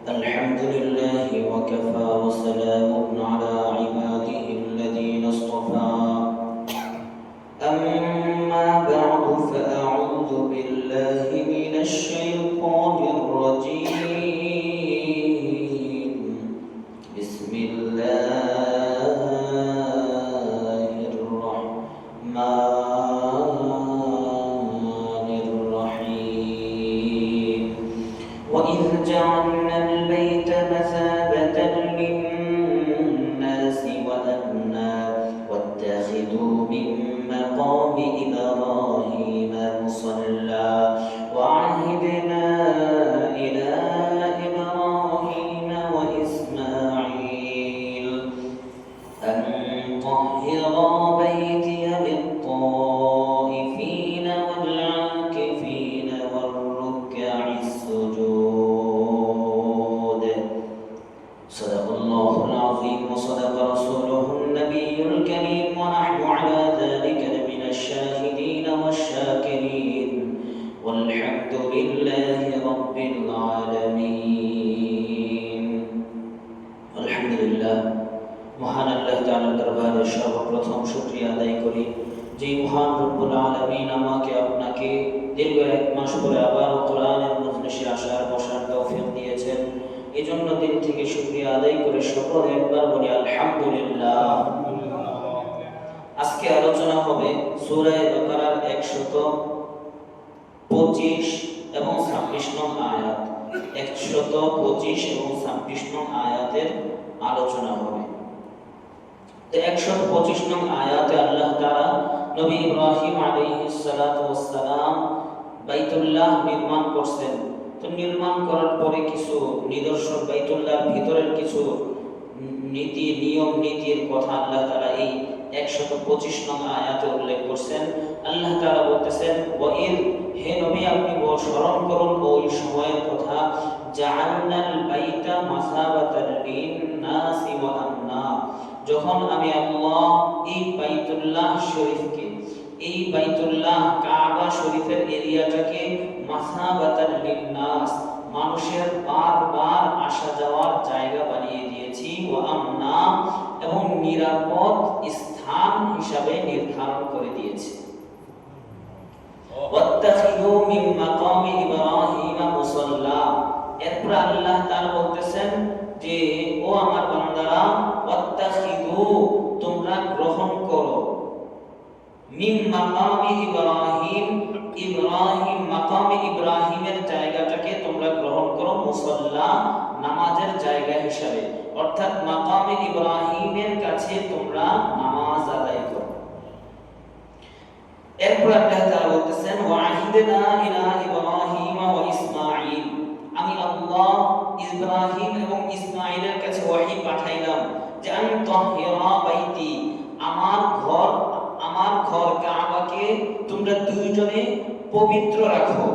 الحمد لله وكفى وسلام على عباده الذين اصطفى أما بعد فأعوذ بالله من الشيطان الرجيم بسم الله الرحمن الرحيم وإذ جعلنا البيت مثابة للناس وأمنا واتخذوا من مقام إبراهيم مصلى وعهدنا إلى إبراهيم وإسماعيل أن طهرا بيتي للطائفين والعاكفين والركع السجود. صدق الله العظيم وصدق رسوله النبي الكريم ونحن على ذلك من الشاهدين والشاكرين والحمد لله رب العالمين. الحمد لله মহান আল্লাহ তাআলার দরবারে সর্বপ্রথম শুকরিয়া আদায় করি যে মহান রব্বুল আলামিন আমাকে আপনাকে দীর্ঘ এক মাস পরে আবার কোরআনের মজলিসে আসার বসার তৌফিক দিয়েছেন। এজন্য দিল থেকে শুকরিয়া আদায় করে সকলে একবার বলি আলহামদুলিল্লাহ। আজকে আলোচনা হবে সূরা বাকারার 125 এবং 26 নং আয়াত। 125 এবং 26 নং আয়াতের আলোচনা হবে। 125 নং আয়াতে আল্লাহ তাআলা নবী ইব্রাহিম আলাইহিস সালাতু ওয়াস সালাম বাইতুল্লাহ নির্মাণ করছেন। তো নির্মাণ করার পরে কিছু নিদর্শন, বাইতুল্লাহর ভিতরের কিছু নীতি নিয়ম নীতির কথা আল্লাহ তাআলা এই 125 নং আয়াতে উল্লেখ করছেন। আল্লাহ তাআলা বলতেছেন, ওয়াইদ, হে নবী আপনি স্মরণ করুন ওই সময়ের কথা, জাআলনাল বাইতা মাসাবাতাল লিন-নাসি ওয়া আমনা, যখন আমি আল্লাহ এই বাইতুল্লাহ শরীফকে, এই বাইতুল্লাহ কাবা শরীফের এরিয়াটাকে মাসাবাতাল লিন-নাস, মানুষের বারবার আসা যাওয়ার জায়গা বানিয়ে দিয়েছি, ওয়া আমনা, এবং নিরাপদ স্থান হিসাবে নির্ধারণ করে দিয়েছি। ওয়াত্তাখিযু মিন মাকামি ইব্রাহিম মুসাল্লা, এরপর আল্লাহ তাআলা বলতেছেন যে ও আমার বান্দারা, ওয়াত্তাখিযু, তোমরা গ্রহণ করো, মিন মাকামি ইব্রাহিম, ইব্রাহিম মাকামে ইব্রাহিমের জায়গাটাকে তোমরা গ্রহণ করো, মুসাল্লা, নামাজের জায়গা হিসাবে, অর্থাৎ মাকামে ইব্রাহিমের কাছে তোমরা নামাজ আদায় করো। এরপর আল্লাহ তাআলা বলতেছেন, ওয়াহিদনা ইলা ইব্রাহিম ওয়া ইসমাঈল, আমি আল্লাহ ইব্রাহিম এবং ইসমাঈলের কাছে ওহী পাঠাইলাম যে আন তাহিরা বাইতি, আমার ঘর কাবাকে তোমরা দুইজনে পবিত্র রাখো,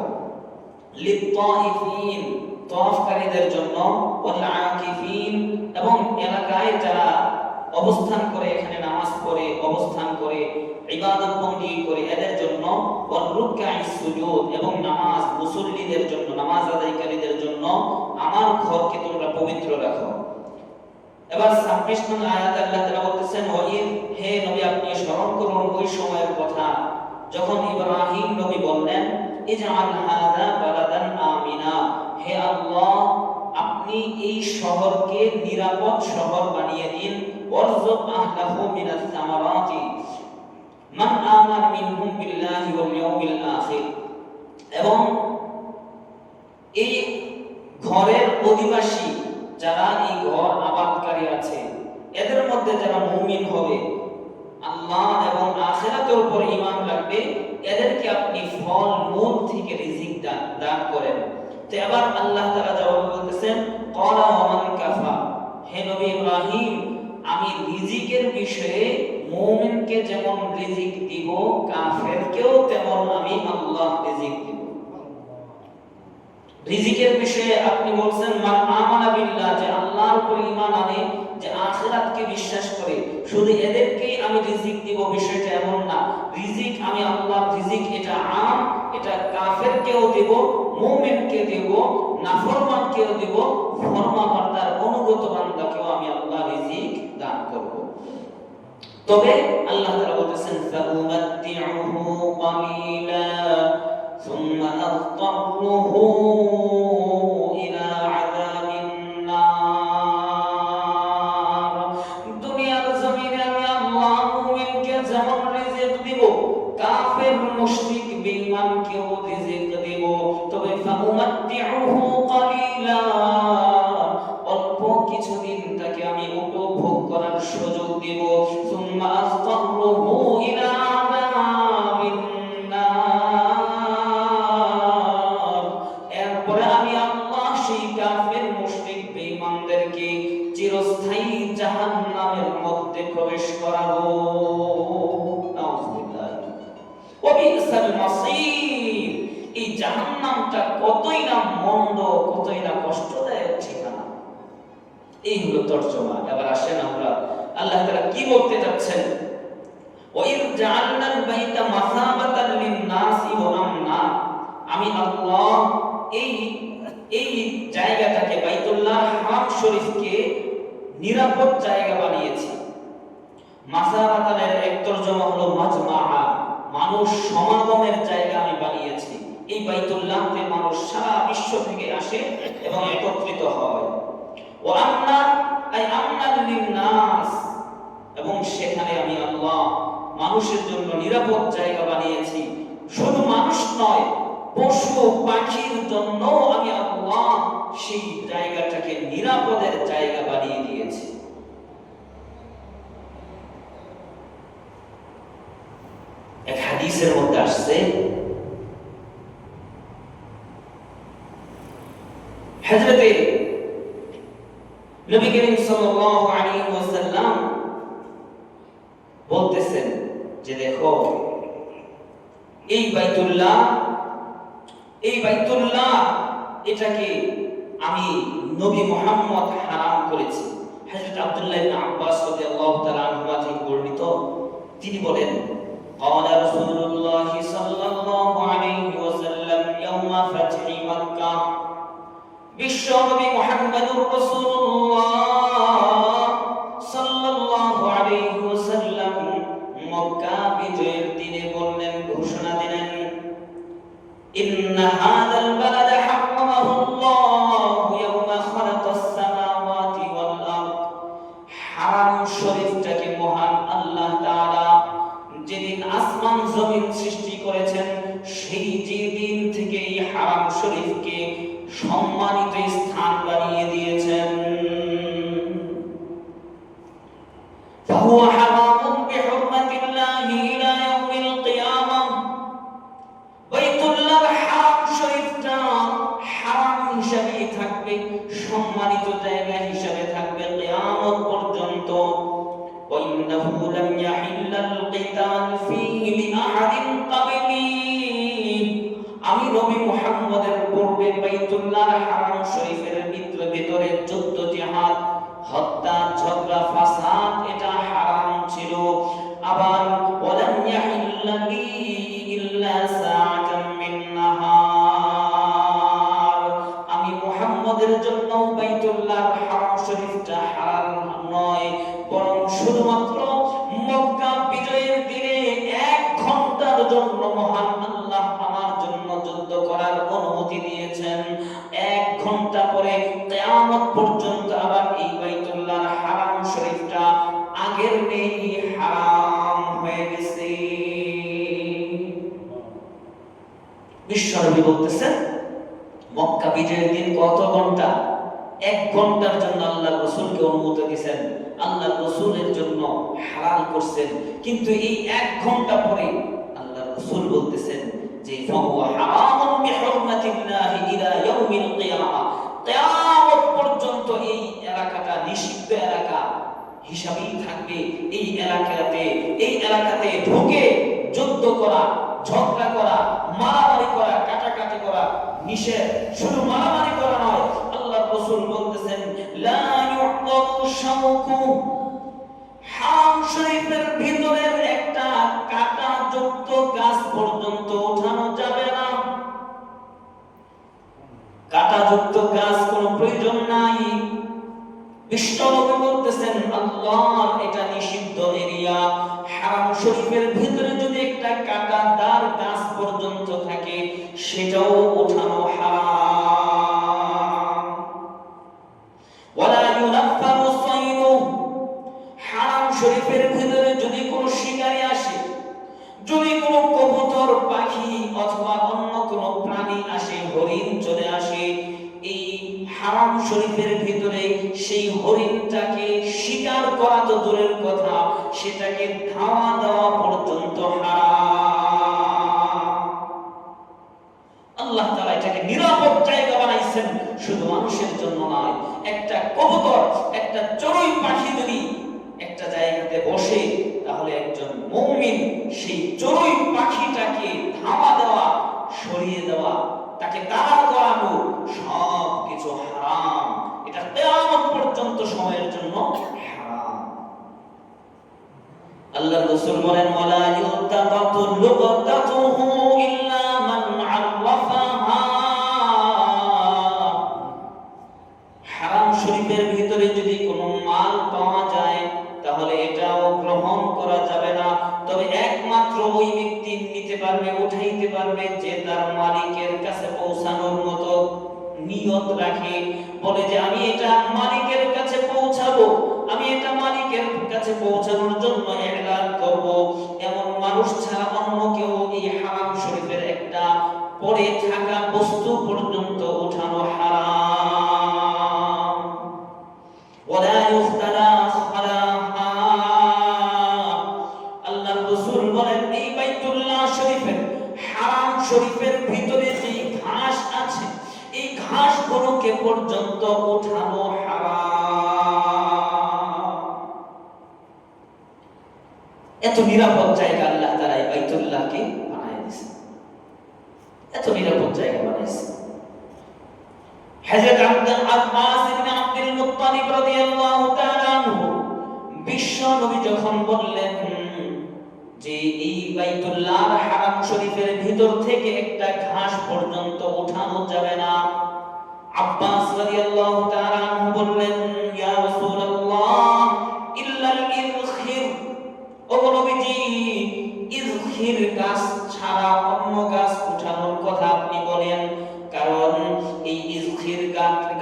লিত-তাইফিন, তাওয়াফকারীদের জন্য, ওয়াল আকিফিন, এবং এলাকায় যারা অবস্থান করে, এখানে নামাজ পড়ে অবস্থান করে ইবাদত বندگی করে এদের জন্য, ওয়াল রুকআইস সুজুদ, এবং নামাজ মুসল্লিদের জন্য, নামাজ আদায়কারীদের জন্য আমার ঘরকে তোমরা পবিত্র রাখো। এবার 26 নং আয়াতে আল্লাহ তাআলা বলতেছেন, ওয়াইদ, হে নবী আপনি স্মরণ করুন ওই সময়ের কথা যখন ইব্রাহিম নবী বললেন, ইজআল হাযা বালাদান আমিনা, হে আল্লাহ আপনি এই শহরকে নিরাপদ শহর বানিয়ে দিন, ওয়ারযুক আহলাহু মিনাস সামারাতি মান আমানা মিনহুম বিল্লাহি ওয়াল ইয়াউমিল আখির, এবং এই ঘরের অধিবাসী যারা এই ঘর আবাদকারী আছে এদের মধ্যে যারা মুমিন হবে, আল্লাহ এবং আখিরাতের উপর ঈমান রাখবে, এদেরকে আপনি ফল মূল থেকে রিজিক দান করেন। তো এবার আল্লাহ তাআলা জবাব বলতেছেন, ক্বালা ওয়া মান কাফা, হে নবী ইব্রাহিম আমি রিজিকের বিষয়ে মুমিনকে যেমন রিজিক দিব, কাফেরকেও তেমন আমি আল্লাহ রিজিক দিব। রিজিকের বিষয়ে আপনি বলছেন মান আমানা বিল্লাহ, যে আল্লাহর উপর ঈমান আনে, যে আখিরাতকে বিশ্বাস করে, শুধু এদেরকেই আমি রিজিক দিব বিষয়টা এমন না। রিজিক আমি আল্লাহর রিজিক, এটা আম, এটা কাফেরকেও দেব, মুমিনকে দেব, নাফরমানকেও দেব, ফরমাবরদার অনুগত বান্দাকেও আমি আল্লাহ রিজিক দান করব। তবে আল্লাহ তাআলা বলতেছেন ফাউমাত্তিউহু কালিলা সুম্মা আযতারুহু ইলা আযাবিন নার। দুনিয়ার জমিনে আমি আল্লাহ মুমিনকে যেমন রিজিক দিব, কাফের মুশরিক বেঈমানকেও রিজিক দিব। তবে ফাউমাত্তিউহু কালিলা, অল্প কিছুদিন তাকে আমি উপভোগ করার সুযোগ দেব। সুম্মা আযতারুহু ইলা আযাবিন নার, এরপরে আমি আল্লাহ সেই কাফের মুশরিক বেঈমানদেরকে চিরস্থায়ী জাহান্নামের মধ্যে প্রবেশ করাবো। নাউযুবিল্লাহ। ওয়া বিসাল মাসীর, এই জাহান্নামটা কতই না মন্দ, কতই না কষ্টদায়ক ঠিকানা। এই হলো তরজমা। এবার আসেন আমরা আল্লাহ তাআলা কি বলতে যাচ্ছেন। ওয়াইদ জাআলনাল বাইতা মাসাবাতান লিন-নাসি ওয়া আমনা, আমি আল্লাহ এই জায়গাটাকে, বাইতুল্লাহ হারাম শরীফকে নিরাপদ জায়গা বানিয়েছি। মাসাবাতানের এক তরজমা হলো মাজমাআ, মানুষ সমাগমের জায়গা আমি বানিয়েছি। এই বাইতুল্লাহতে মানুষ সারা বিশ্ব থেকে আসে এবং একত্রিত হয়। ওয়া আমনা আই আমনাল লিন-নাস, এবং সেখানে আমি আল্লাহ মানুষের জন্য নিরাপদ জায়গা বানিয়েছি। শুধু মানুষ নয়, পশু পাখির জন্য আমি আল্লাহ সেই জায়গাটাকে নিরাপদের জায়গা বানিয়ে দিয়েছি। এক হাদিসের মধ্যে আসছে, হযরতে নবী করিম সাল্লাল্লাহু আলাইহি ওয়াসাল্লাম বলতেছেন যে দেখো, এই বাইতুল্লাহ এটাকে আমি নবী মুহাম্মদ হারাম করেছি। হযরত আব্দুল্লাহ ইবনে আব্বাস রাদিয়াল্লাহু তাআলা আনহুমা থেকে বর্ণিত, তিনি বলেন ক্বালা রাসূলুল্লাহ সাল্লাল্লাহু আলাইহি ওয়াসাল্লাম ইয়াওমা ফাতহি মক্কা, বিশ্বনবী মুহাম্মদুর রাসূলুল্লাহ সাল্লাল্লাহু আলাইহি ওয়াসাল্লাম মক্কা বিজয়ের দিনে বললেন, ঘোষণা দিলেন, ইন্না হাযাল বালাদা হারামাহুল্লাহু ইয়াওমা খালাকাস সামাওয়াতি ওয়াল আরদ, হারাম শরীফটাকে মহান আল্লাহ তাআলা যেদিন আসমান জমিন সৃষ্টি করেছেন, সেই যেদিন থেকে এই হারাম শরীফকে সম্মানিত স্থান বানিয়ে দিয়েছেন। ফাহুয়া হারামুন বিহুরমাতিল্লাহি ইলা ইয়াউমিল কিয়ামাহ, বাইতুল্লাহ হারাম শরীফটা হারাম হিসেবেই থাকবে, সম্মানিত জায়গা হিসেবে থাকবে কিয়ামত পর্যন্ত। ওয়া ইন্নাহু লাম ইয়াহিল্লাল কিতাল ফীহি লিআহাদিন ক্বাবলি, আমি নবী মুহাম্মদের পূর্বে বাইতুল্লাহ হারাম শরীফের ভিতরে যুদ্ধ জিহাদ, হত্যা, ঝগড়া, ফাসাদ এটা হারাম ছিল। আবার ওয়ালাম ইয়াহিল্লালি ইল্লা সাআতাম মিন নাহার, আমি মুহাম্মদের জন্য বাইতুল্লাহ হারাম শরীফটা হারাম নয়, বরং শুধুমাত্র মক্কা বিজয়ের দিনে 1 ঘন্টার জন্য মহান আল্লাহ আমার জন্য যুদ্ধ করার অনুমতি দিয়েছেন। 1 ঘন্টা পরে কিয়ামত পর্যন্ত আবার এই বাইতুল্লাহ হারাম শরীফটা আগের নেই, হারাম হয়ে গেছে। বিশ্বনবী বলতেছেন মক্কা বিজয়ের দিন কত ঘন্টা? 1 ঘন্টার জন্য আল্লাহ রাসূলকে অনুমতি দিয়েছেন, আল্লাহ রাসূলের জন্য হালাল করছেন। কিন্তু এই 1 ঘন্টা পরে আল্লাহ রাসূল বলতেছেন যে ফাহুয়া হারামুন বিহুরমাতিল্লাহি ইলা ইয়াউমিল কিয়ামাহ, কিয়ামত পর্যন্ত এই এলাকাটা নিষিদ্ধ এলাকা হিসাবেই থাকবে। এই এলাকাতে ঢুকে যুদ্ধ করা, ঝগড়া করা, মারামারি করা, কাটাকাটি করা নিষেধ। শুধু মারামারি করা নয়, আল্লাহ রাসূল বলতেছেন লা হারাম শরীফের ভিতরের একটা কাঁটাযুক্ত গাছ পর্যন্ত ওঠানো যাবে না। কাঁটাযুক্ত গাছ কোনো প্রয়োজন নাই। বিশ্বনবী বলতেছেন আল্লাহর এটা নিষিদ্ধ এরিয়া। হারাম শরীফের ভিতরে যদি একটা কাঁটাদার গাছ পর্যন্ত থাকে সেটাও ওঠানো হারাম। ওয়ালা ইউনাফারু সাইদু, হারাম শরীফের ভিতরে যদি কোনো শিকারী আসে, যদি কোনো কবুতর, পাখি অথবা অন্য কোনো প্রাণী আসে, হরিণ চলে আসে, এই হারাম শরীফের ভিতরে সেই হরিণটাকে শিকার করা তো দূরের কথা, সেটাকে ধাওয়া দেওয়া পর্যন্ত হারাম। আল্লাহ তাআলা এটাকে নিরাপদ জায়গা বানাইছেন, শুধু মানুষের জন্য নয়। একটা কবুতর, একটা চড়ুই পাখি যদি একটা জায়গাতে বসে, তাহলে একজন মুমিন সেই চড়ুই পাখিটাকে ধাওয়া দেওয়া, সরিয়ে দেওয়া, তাকে তাড়া করানো সব কিছু হারাম। এটা কিয়ামত পর্যন্ত সময়ের জন্য হারাম। আল্লাহর রাসূল বলেন ওয়ালা ইউতাকাতু লুকাতাতুহু ইল্লা মান আরাফাহা। হারাম শরীফের ভিতরে যদি কোনো মাল পাওয়া যায় তাহলে এটাও গ্রহণ করা যাবে না, তবে একমাত্র ওই ব্যক্তি নিতে পারবে, উঠাইতে পারবে যে তার মালিকের কাছে পৌঁছানোর মতো নিয়ত রাখে, বলে যে আমি এটা মালিকের কাছে পৌঁছাবো, আমি এটা মালিকের কাছে পৌঁছানোর জন্য এলান করব। এমন মানুষ ছাড়া অন্য কেউ এই হারাম শরীফের একটা পড়ে থাকা বস্তু পর্যন্ত উঠানো হারাম। ওয়ালা ইখতালাফ আলাহা। আল্লাহর রাসূল বলেন এই বাইতুল্লাহ শরীফের, হারাম শরীফের ভিতরে যে ঘাস আছে, এই ঘাসগুলোকে পর্যন্ত উঠানো হারাম। এত নিরাপদ জায়গা আল্লাহ তাআলা এই বাইতুল্লাহকে বানায় দিয়েছেন, এত নিরাপদ জায়গা বানাইছেন। হযরত আব্বাস ইবনে আব্দুল মুত্তালিব রাদিয়াল্লাহু তাআলা আনহু বিশ্ব নবী যখন বললেন যে এই বাইতুল্লাহর হারাম শরীফের ভিতর থেকে একটা ঘাস পর্যন্ত উঠানো যাবে না, আব্বাস রাদিয়াল্লাহু তাআলা আনহু বললেন ইয়া রাসূলুল্লাহ ইল্লাল ইযখির। ও নবীজি, ইযখির গাছ ছাড়া অন্য গাছ উঠানোর কথা আপনি বলেন, কারণ এই ইযখির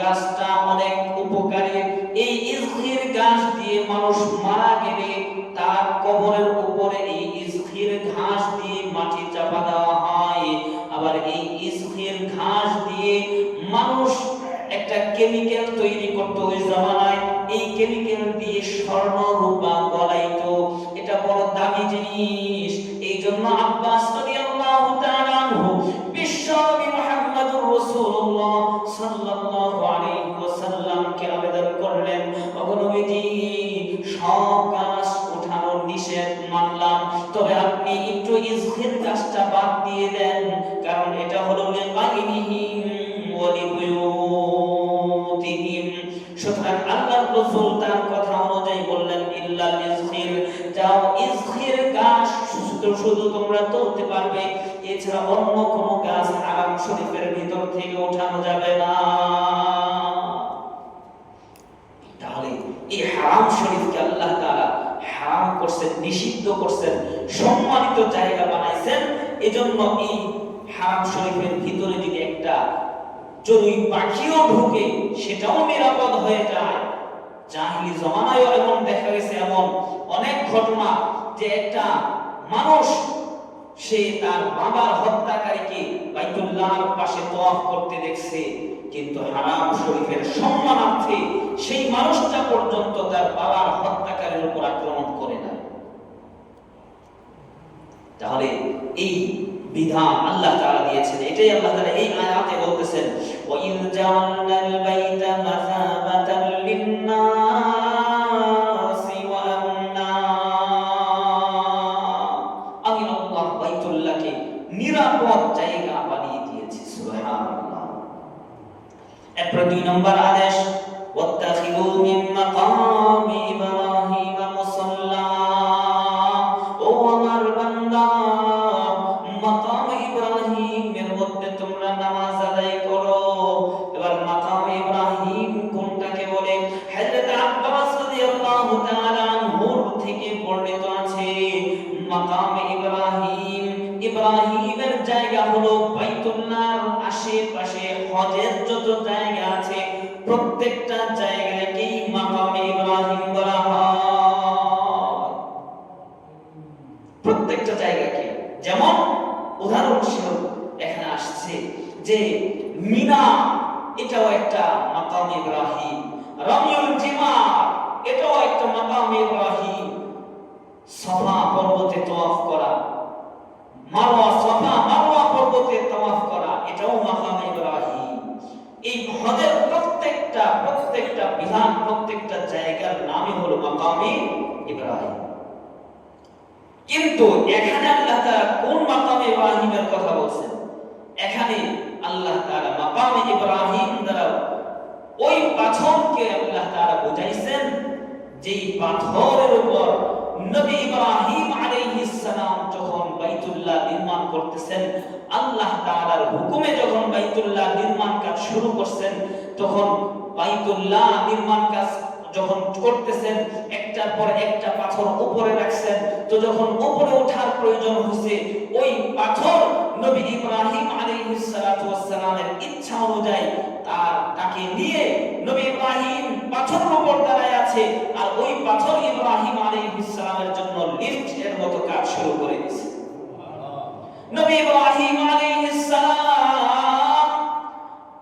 গাছটা অনেক উপকারী। এই ইযখির গাছ দিয়ে মানুষ মারা গেলে তার কবরের উপরে এই ইযখির ঘাস দিয়ে মাটি চাপা দেওয়া হয়। আবার এই ইযখির ঘাস দিয়ে মানুষ একটা কেমিক্যাল তৈরি করতে ওই জামানায়, এই কেমিক্যাল দিয়ে স্বর্ণ রূপা গলাইতো। এটা বড় দামি জিনিস। এই জন্য আব্বাস রাদিয়াল্লাহু তাআলা আনহু বিশ্বনবী মুহাম্মদুর রাসূলুল্লাহ সাল্লাল্লাহু আলাইহি ওয়াসাল্লামকে আবেদন করলেন, ওগো নবীজি, সব গাছ উঠানো নিষেধ মানলাম, তবে আপনি একটু ইযখির গাছটা বাদ দিয়ে দেন, কারণ এটা হলো লিগাইরিহিম ওয়া লিবুয়ুতিহিম। সুতরাং আল্লাহর রাসূল তার কথা অনুযায়ী বললেন ইল্লাল ইযখির, যাও ইযখির গাছ শুধু তোমরা তুলতে পারবে, এছাড়া অন্য কোনো গাছ হারাম শরীফের ভিতর থেকে ওঠানো যাবে না। তাহলে এই হারাম শরীফকে আল্লাহ তাআলা হারাম করছেন, নিষিদ্ধ করছেন, সম্মানিত জায়গা বানাইছেন। এজন্য এই হারাম শরীফের ভিতরে যদি একটা চড়ুই পাখিও ঢুকে সেটাও নিরাপদ হয়ে যায়। জাহিলি জমানায়ও এমন দেখা গেছে, এমন অনেক ঘটনা যে একটা মানুষ সে তার বাবার হত্যাকারীকে বাইতুল্লাহর পাশে তওয়াফ করতে দেখছে, কিন্তু হারাম শরীফের সম্মানার্থে সেই মানুষটা পর্যন্ত তার বাবার হত্যাকারীর উপর আক্রমণ করে না। তাহলে এই বিধান আল্লাহ তাআলা দিয়েছেন, এটাই আল্লাহ তাআলা এই আয়াতে বলতেছেন ওয়াইল জাআলনাল বাইতা মাসাবাতান লিন-নাসি ওয়া আমনা। আমি আল্লাহ বাইতুল্লাহকে নিরাপদ জায়গা বানিয়ে দিয়েছি। সুবহানাল্লাহ। এরপর 2 নম্বর আদেশ ওয়াত্তাখিযু মিন মাকামি হযরত আব্বাস রাদিয়াল্লাহু তাআলা আনহুর থেকে বর্ণিত আছে মাকামে ইব্রাহিম, ইব্রাহিমের জায়গা হলো বাইতুল্লাহর আশেপাশে হজের যত জায়গা আছে প্রত্যেকটা জায়গাকেই মাকামে ইব্রাহিম বলা হয়। প্রত্যেকটা জায়গাকে, যেমন উদাহরণস্বরূপ এখানে আসছে যে মিনা এটাও একটা মাকাম ইব্রাহিম, রামিউল জিমার এটাও একটা মাকাম ইব্রাহিম, সাফা পর্বতে তাওয়াফ করা, সাফা মারওয়া পর্বতে তাওয়াফ করা এটাও মাকাম ইব্রাহিম। এই হজের প্রত্যেকটা বিধান, প্রত্যেকটা জায়গার নামই হলো মাকামে ইব্রাহিম। কিন্তু এখানে আল্লাহ তাআলা কোন মাকামে ইব্রাহিমের কথা বলছেন? এখানে আল্লাহ তাআলা মাকামে ইব্রাহিম দ্বারা ওই পাথরকে আল্লাহ তাআলা বুঝাইছেন যেই পাথরের উপর নবী ইব্রাহিম আলাইহিস সালাম যখন বাইতুল্লাহ নির্মাণ করতেছেন, আল্লাহ তাআলার হুকুমে যখন বাইতুল্লাহ নির্মাণ কাজ শুরু করছেন, তখন বাইতুল্লাহ নির্মাণ কাজ যখন করতেছেন একটার পর একটা পাথর উপরে রাখছেন। তো যখন উপরে ওঠার প্রয়োজন হয়েছে, ওই পাথর নবী ইব্রাহিম আলাইহিস সালাতু ওয়াস সালামের ইচ্ছা অনুযায়ী তাকে নিয়ে নবী ইব্রাহিম পাথরের উপর দাঁড়ায় আছে, আর ওই পাথর ইব্রাহিম আলাইহিস সালামের জন্য লিফট এর মতো কাজ শুরু করে দিয়েছে। নবী ইব্রাহিম আলাইহিস সালাম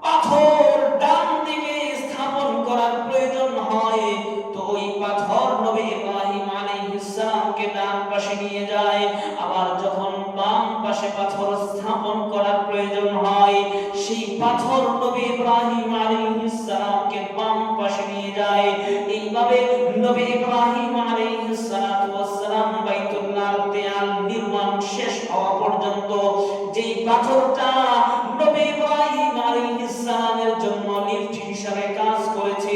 পাথর ডান দিকে স্থাপন করার প্রয়োজন হয়, তো ওই পাথর নবী ইব্রাহিম আলাইহিস সালামকে ডান পাশে নিয়ে যায়। আবার যখন বাম পাশে পাথর স্থাপন করার প্রয়োজন হয়, সেই পাথর নবী ইব্রাহিম আলাইহিস সালামকে বাম পাশে নিয়ে যায়। এইভাবে নবী ইব্রাহিম আলাইহিস সালাতু ওয়াস সালাম বাইতুল্লাহর দেয়াল নির্মাণ শেষ হওয়া পর্যন্ত যেই পাথরটা নবী ইব্রাহিম আলাইহিস সালামের জন্য লিফট হিসেবে কাজ করেছে,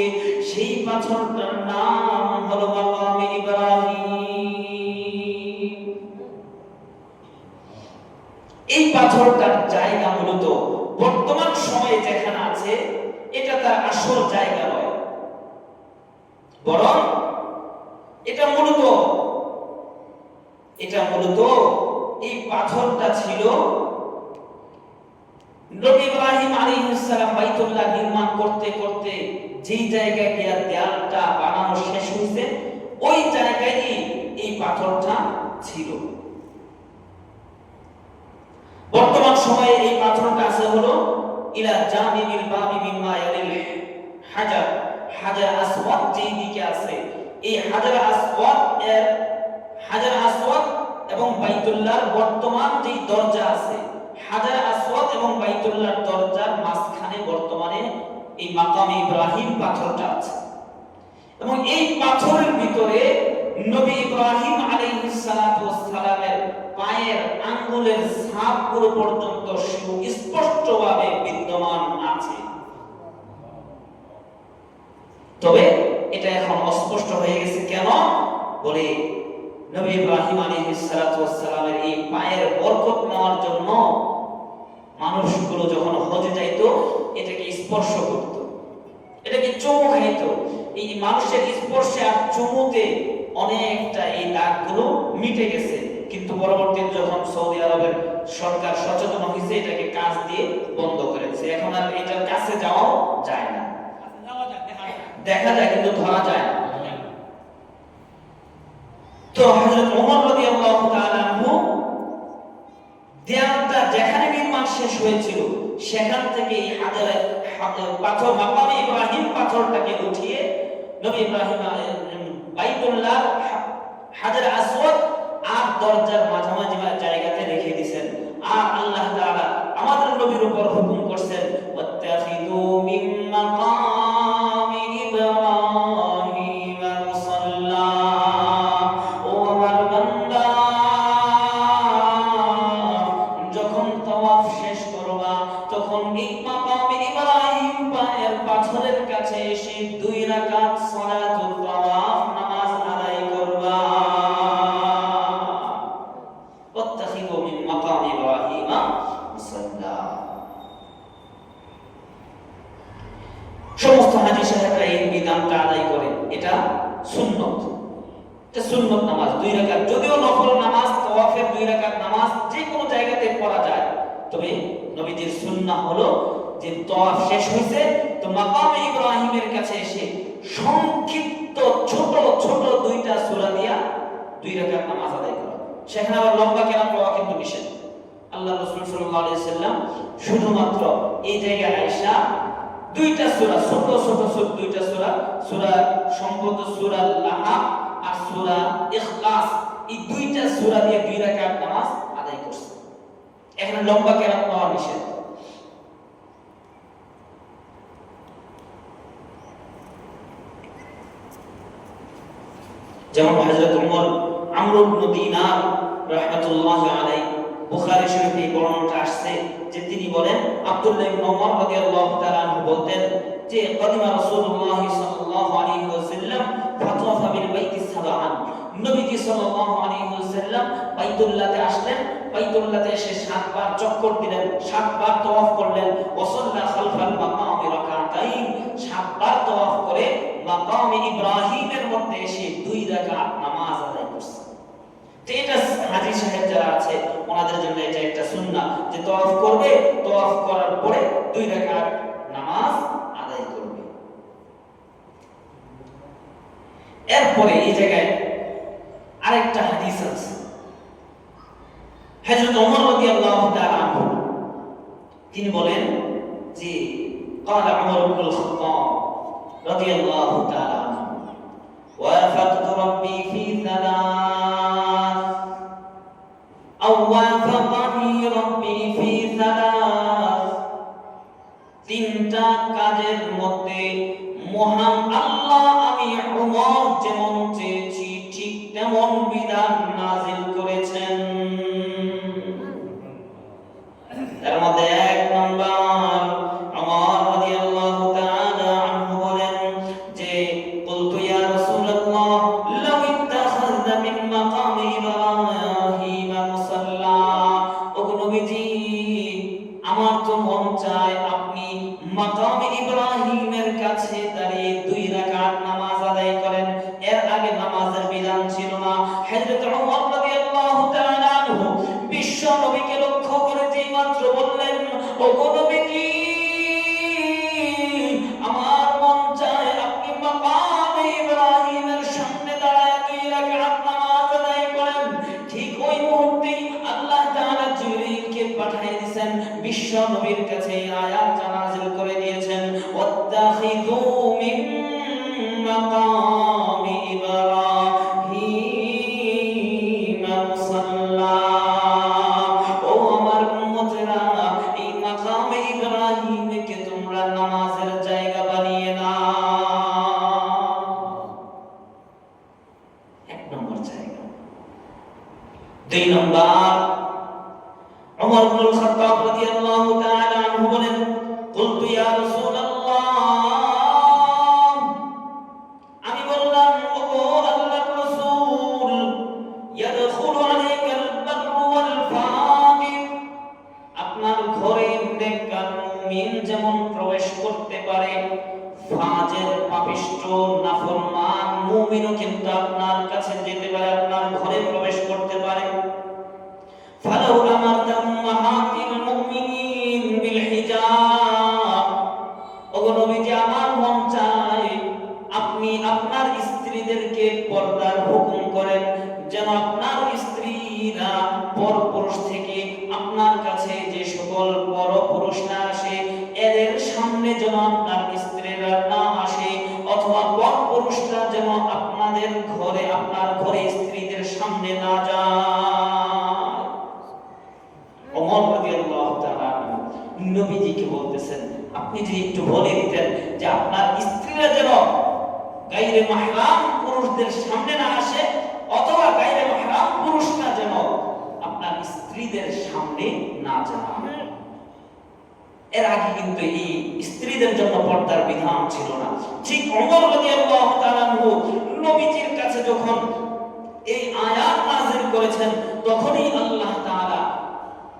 সেই পাথরটার নাম হলো মাকামে ইব্রাহিম। এই পাথরটার জায়গা মূলত বর্তমান সময়ে যেখানে আছে এটা তার আসল জায়গা নয়, বরং এটা মূলত এই পাথরটা ছিল নবী ইব্রাহিম আলাইহিস সালাম বাইতুল্লাহ নির্মাণ করতে করতে যেই জায়গায় গিয়ে দেয়ালটা বানানো শেষ হয়েছে, ওই জায়গায় এই পাথরটা ছিল। বর্তমান সময়ে এই পাথরটা আছে হলো ইলা জানিবিল বাবি মিম্মা ইয়ালিল হাজার আসওয়াদ যেই দিকে আছে, এই হাজার আসওয়াদ এবং বাইতুল্লাহর বর্তমান যেই দরজা আছে, হাজার আসওয়াদ এবং বাইতুল্লাহর দরজার মাঝখানে বর্তমানে এই মাকামে ইব্রাহিম পাথরটা আছে। এবং এই পাথরের ভিতরে নবী ইব্রাহিম আলাইহিস সালাতু ওয়াস সালামের পায়ের আঙ্গুলের ছাপগুলো পর্যন্ত সুস্পষ্টভাবে বিদ্যমান আছে। তবে এটা এখন অস্পষ্ট হয়ে গেছে কেন? বলে নবী ইব্রাহিম আলাইহিস সালাতু ওয়াস সালামের এই পায়ের বরকত নেওয়ার জন্য মানুষগুলো যখন হজে যাইতো এটাকে স্পর্শ করত, এটাকে চুমু খাইতো। এই মানুষের স্পর্শে আর চুমুতে অনেকটা এই দাগগুলো মিটে গেছে, কিন্তু পরবর্তীতে যখন সৌদি আরবের সরকার সচেতন হয়েছে এটাকে কাজ দিয়ে বন্ধ করেছে। এখন আর এটার কাছে যাওয়াও যায় না, দেখা যায় কিন্তু ধরা যায় না। তো হযরত ওমর রাদিয়াল্লাহু তাআলা আনহু দেয়ালটা যেখানে নির্মাণ শেষ হয়েছিল সেখান থেকে এই পাথর মাকামে ইব্রাহিম পাথরটাকে উঠিয়ে নবী ইব্রাহিম বাইতুল্লাহ হাজার আসওয়াদ আর দরজার মাঝামাঝি জায়গাতে রেখে দিয়েছেন। আর আল্লাহ তাআলা আমাদের নবীর উপর হুকুম করছেন ওয়াত্তাখিযু মিন মাকামি ইব্রাহিম মুসাল্লা, ও আমার বান্দা যখন তাওয়াফ শেষ করবা তখন এই মাকামে ইব্রাহিম পায়ের পাথরের কাছে এসে 2 রাকাত সালাতুত তাওয়াফ নামাজ আদায় করবা। ওয়াত্তাখিযু মিন মাকামি ইব্রাহিম মুসাল্লা। সমস্ত হাজী সাহেবরা এই বিধানটা সুন্নত নামাজ 2 রাকাত, যদিও নফল নামাজ তাওয়াফের 2 রাকাত নামাজ যে কোনো জায়গাতে পড়া যায়, তবে নবীজির সুন্নাহ হলো যে তাওয়াফ শেষ হইছে তো মাকাম ইব্রাহিমের কাছে এসে সংক্ষিপ্ত ছোট ছোট 2টা সূরা দিয়া 2 রাকাত নামাজ আদায় করা। সেখানে আবার লম্বা কেরাত পড়া কিন্তু নিষেধ। আল্লাহ রাসূল সাল্লাল্লাহু আলাইহি সাল্লাম শুধুমাত্র এই জায়গায় আয়েশা 2টা সূরা ছোট ছোট 2টা সূরা, সূরা সম্ভবত সূরা লাহাব আর সূরা ইখলাস, এই 2টা সূরা দিয়ে 2 রাকাত নামাজ আদায় করছে। এখানে লম্বা কেরাত পড়া নিষেধ। যেমন হযরত ওমর আমর ইবনে দিনার রাহমাতুল্লাহি আলাইহি বুখারী শরীফে বর্ণনাটা আসছে যে তিনি বলেন আব্দুল্লাহ ইবনে ওমর রাদিয়াল্লাহু তাআলা আনহু বলতেন যে কদিমা রাসূলুল্লাহ সাল্লাল্লাহু আলাইহি ওয়াসাল্লাম ফাতাফা বিল বাইতি সাবআন, নবীজি সাল্লাল্লাহু আলাইহি ওয়াসাল্লাম বাইতুল্লাহতে আসলেন, বাইতুল্লাহতে এসে 7 বার চক্কর দিলেন, 7 বার তাওয়াফ করলেন, ওয়াসাল্লা খালফাল মাকামি রাকাতাইন, 7 বার তাওয়াফ করে মাকাম ইব্রাহিমের মধ্যে এসে 2 রাকাত নামাজ আদায় করছে। তো এটা হাজী সাহেব যারা আছে ওনাদের জন্য এটা একটা সুন্নাহ যে তাওয়াফ করবে, তাওয়াফ করার পরে 2 রাকাত নামাজ আদায় করবে। এরপরে এই জায়গায় আরেকটা হাদিস আছে, হযরত ওমর রাদিয়াল্লাহু তাআলা আনহু তিনি বলেন যে قال عمر بن الخطاب رضي الله تعالى عنه وافقت ربي في ثلاث أو وافقني ربي في ثلاث, 3টা কাজের মধ্যে মহান আল্লাহ আমি ওমর যেমন চেয়েছি ঠিক তেমন বিধান নাযিল করেছেন। তার মধ্যে 1 নম্বর ওমর রাদিয়াল্লাহু তাআলা আনহু বলেন যে কুলতু ইয়া রাসূলুল্লাহ লাউ ইত্তাখাযনা মিন মাকামি ইব্রাহিম মুসাল্লা, ও নবীজি আমার তো মন চায় আপনি মাকামে ইব্রাহিমের কাছে দাঁড়িয়ে 2 রাকাত নামাজ আদায় করেন। এর আগে নামাজের বিধান ছিল না। হযরত ওমর রাদিয়াল্লাহু তাআলা আনহু বিশ্ব নবীকে লক্ষ্য করে যেই মাত্র বললেন ও নবীজি আমার মন চায় আপনি মাকামে ইব্রাহিমের সামনে দাঁড়ায় 2 রাকাত নামাজ আদায় করেন, ঠিক ওই মুহূর্তে আল্লাহ তাআলা জিবরীলকে পাঠিয়ে দিয়েছেন, বিশ্ব নবীর কাছে আয়াত নাযিল করে দিয়েছেন ওয়াত্তাখিযু মিন মাকামি ইব্রাহিম মুসাল্লা, ও আমার উম্মতেরা এই মাকামে ইব্রাহিমকে তোমরা নামাজের জায়গা বানিয়ে নাও। 1 নম্বর জায়গা। 2 নম্বর ওমর ইবনুল খাত্তাব রাদিয়াল্লাহু তাআলা আনহু বলেন কুলতু ইয়া রাসূলুল্লাহ, আমি বললাম ওগো আল্লাহর রাসূল ইয়াদখুলু আলাইকাল বাররু ওয়াল ফাজির, আপনার ঘরে নেককার মুমিন যেমন প্রবেশ করতে পারে, ফাজির পাপিষ্ঠ নাফরমান মুমিনও কিন্তু আপনার কাছে যেতে পারে, আপনার ঘরে প্রবেশ করতে পারে। ফালাউ আমারতা উম্মাহাতিল মুমিনিন বিল হিজাব, ওগো নবীজি আমার মন চায় আপনি আপনার স্ত্রীদেরকে পর্দার হুকুম করেন, যেন আপনার স্ত্রীরা পরপুরুষ থেকে আপনার কাছে যে সকল পরপুরুষরা আসে এদের সামনে যেন আপনার স্ত্রীরা না আসে, অথবা পরপুরুষরা যেন আপনাদের ঘরে আপনার ঘরে স্ত্রীদের সামনে না যায়। ওমর রাদিয়াল্লাহু তাআলা নবীজিকে বলতেছেন আপনি যদি একটু বলে দিতেন যে আপনার স্ত্রীরা যেন গায়রে মাহরাম পুরুষদের সামনে না আসে, অথবা গায়রে মাহরাম পুরুষরা যেন আপনার স্ত্রীদের সামনে না যায়। এর আগে কিন্তু এই স্ত্রীদের জন্য পর্দার বিধান ছিল না। ঠিক ওমর রাদিয়াল্লাহু তাআলা নবীজির কাছে যখন এই আয়াত নাযিল করেছেন তখনই আল্লাহ তাআলা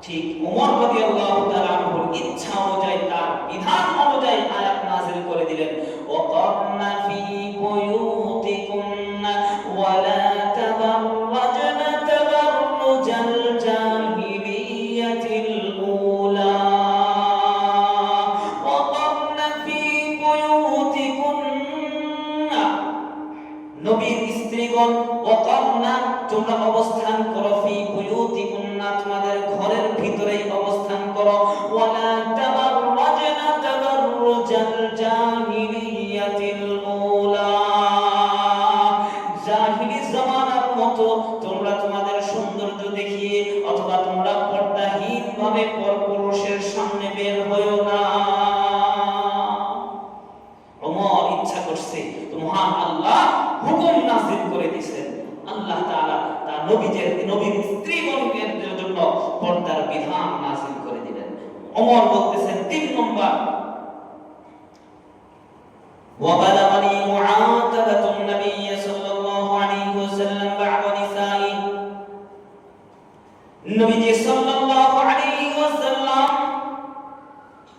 ঠিক ওমর রাদিয়াল্লাহু তাআলা আনহুর ইচ্ছা অনুযায়ী তার বিধান অনুযায়ী আয়াত নাযিল করে দিলেন ওয়াকারনা ফি বুয়ুতিকুন্না ওয়ালা নবীর স্ত্রীগণ ওয়াকারনা তোমরা অবস্থান করো ফি বুয়ুতিকুন্না তোমাদের ঘরের ভিতরেই অবস্থান করো ওয়ালা তাবাররাজনা তাবাররুজাল জাহিলিয়াতিল উলা জাহিলি জামানার মতো তোমরা তোমাদের সৌন্দর্য দেখিয়ে অথবা তোমরা পর্দাহীন ভাবে পরপুরুষের সামনে বের হয়ো না। ওমর ইচ্ছা করছে তো মহান আল্লাহ হুকুম নাযিল করে দিয়েছেন, আল্লাহ তাআলা তার নবীর স্ত্রীগণের জন্য পর্দার বিধান নাযিল করে দিলেন। ওমর বলতেছেন ৩ নম্বর وبلغني معاتبة النبي صلى الله عليه وسلم بعد نسائه নবীজি সাল্লাল্লাহু আলাইহি ওয়াসাল্লাম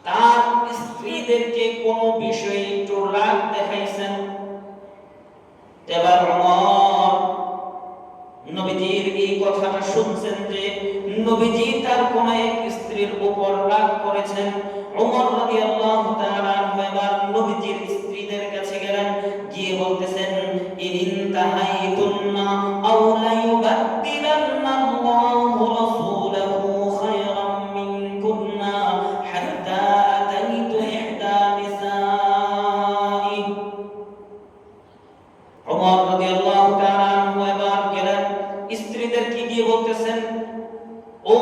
তার স্ত্রীদেরকে কোন বিষয়ে একটু রাগ দেখাইছেন। এবার ওমর নবীজির এই কথাটা শুনছেন যে নবীজি তার কোন এক স্ত্রীর উপর রাগ করেছেন। ওমর রাদিয়াল্লাহু তাআলা আনহু এবার নবীজির স্ত্রীদের কাছে গেলেন, গিয়ে বলতেছেন ইন তাহাইতুন্না আও লা ইউবাদদিলান্না আল্লাহু রাসূলুহু খায়রাম মিনকুন্না হাত্তা আতাইতু ইহদা নিসাই। ওমর রাদিয়াল্লাহু তাআলা আনহু এবার গেলেন স্ত্রীদেরকে গিয়ে বলতেছেন ও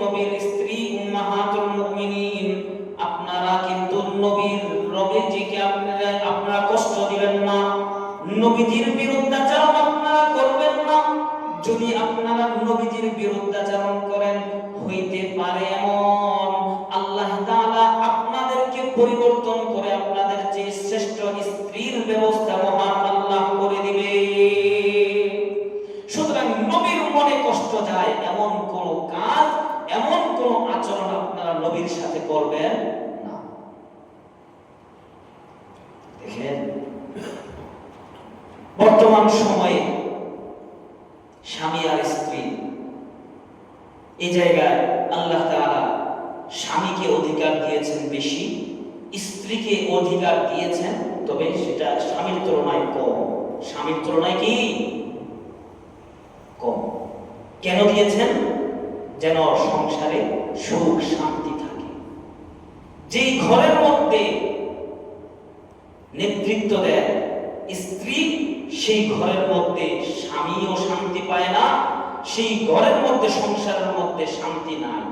নবীর স্ত্রী উম্মাহাতুল মুমিনিন আপনারা কিন্তু নবীজিকে আপনারা কষ্ট দিবেন না, নবীজির বিরুদ্ধাচরণ আপনারা করবেন না। যদি আপনারা নবীজির বিরুদ্ধাচরণ করেন হইতে পারে এমন আল্লাহ তাআলা আপনাদেরকে পরিবর্তন করে আপনাদের যে শ্রেষ্ঠ স্ত্রীর ব্যবস্থা মহান আল্লাহ করে দিবে। সুতরাং নবীর মনে কষ্ট যায় এমন কোন কাজ এমন কোন আচরণ আপনারা নবীর সাথে করবেন না। দেখেন বর্তমান সময়ে স্বামী আর স্ত্রী এই জায়গায় আল্লাহ তাআলা স্বামীকে অধিকার দিয়েছেন বেশি, স্ত্রীকে অধিকার দিয়েছেন তবে সেটা স্বামীর তুলনায় কম। স্বামীর তুলনায় কি কম। কেন দিয়েছেন? যেন সংসারে সুখ শান্তি থাকে। যেই ঘরের মধ্যে নেতৃত্ব দেয় স্ত্রী সেই ঘরের মধ্যে স্বামীও শান্তি পায় না, সেই ঘরের মধ্যে সংসারের মধ্যে শান্তি নাই।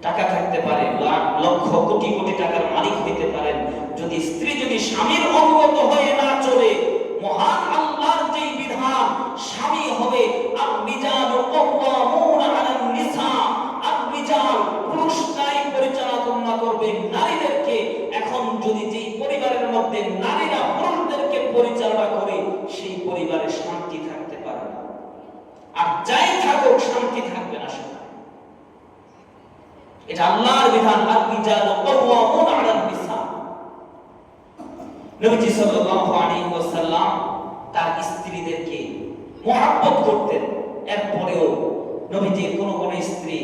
টাকা থাকতে পারে, লাখ লক্ষ কোটি কোটি টাকার মালিক হইতে পারেন, যদি স্ত্রী যদি স্বামীর অনুগত হয়ে না চলে, মহান আল্লাহর যেই বিধান স্বামী হবে আর রিজালু কাওয়ামুনা আলান নিসা, আর রিজাল পুরুষরাই পরিচালনা করবে নারীদেরকে। এখন যদি যেই পরিবারের মধ্যে নারীরা পুরুষদেরকে পরিচালনা করে সেই পরিবারে শান্তি থাকতে পারে না, আর যাই থাকুক শান্তি থাকবে না। এটা আল্লাহর বিধান, আর রিজালু কাওয়ামুনা আলান নিসা। নবীজি সাল্লাল্লাহু আলাইহি ওয়াসাল্লাম তার স্ত্রীদেরকে মহব্বত করতেন। এরপরেও নবীজির কোন স্ত্রী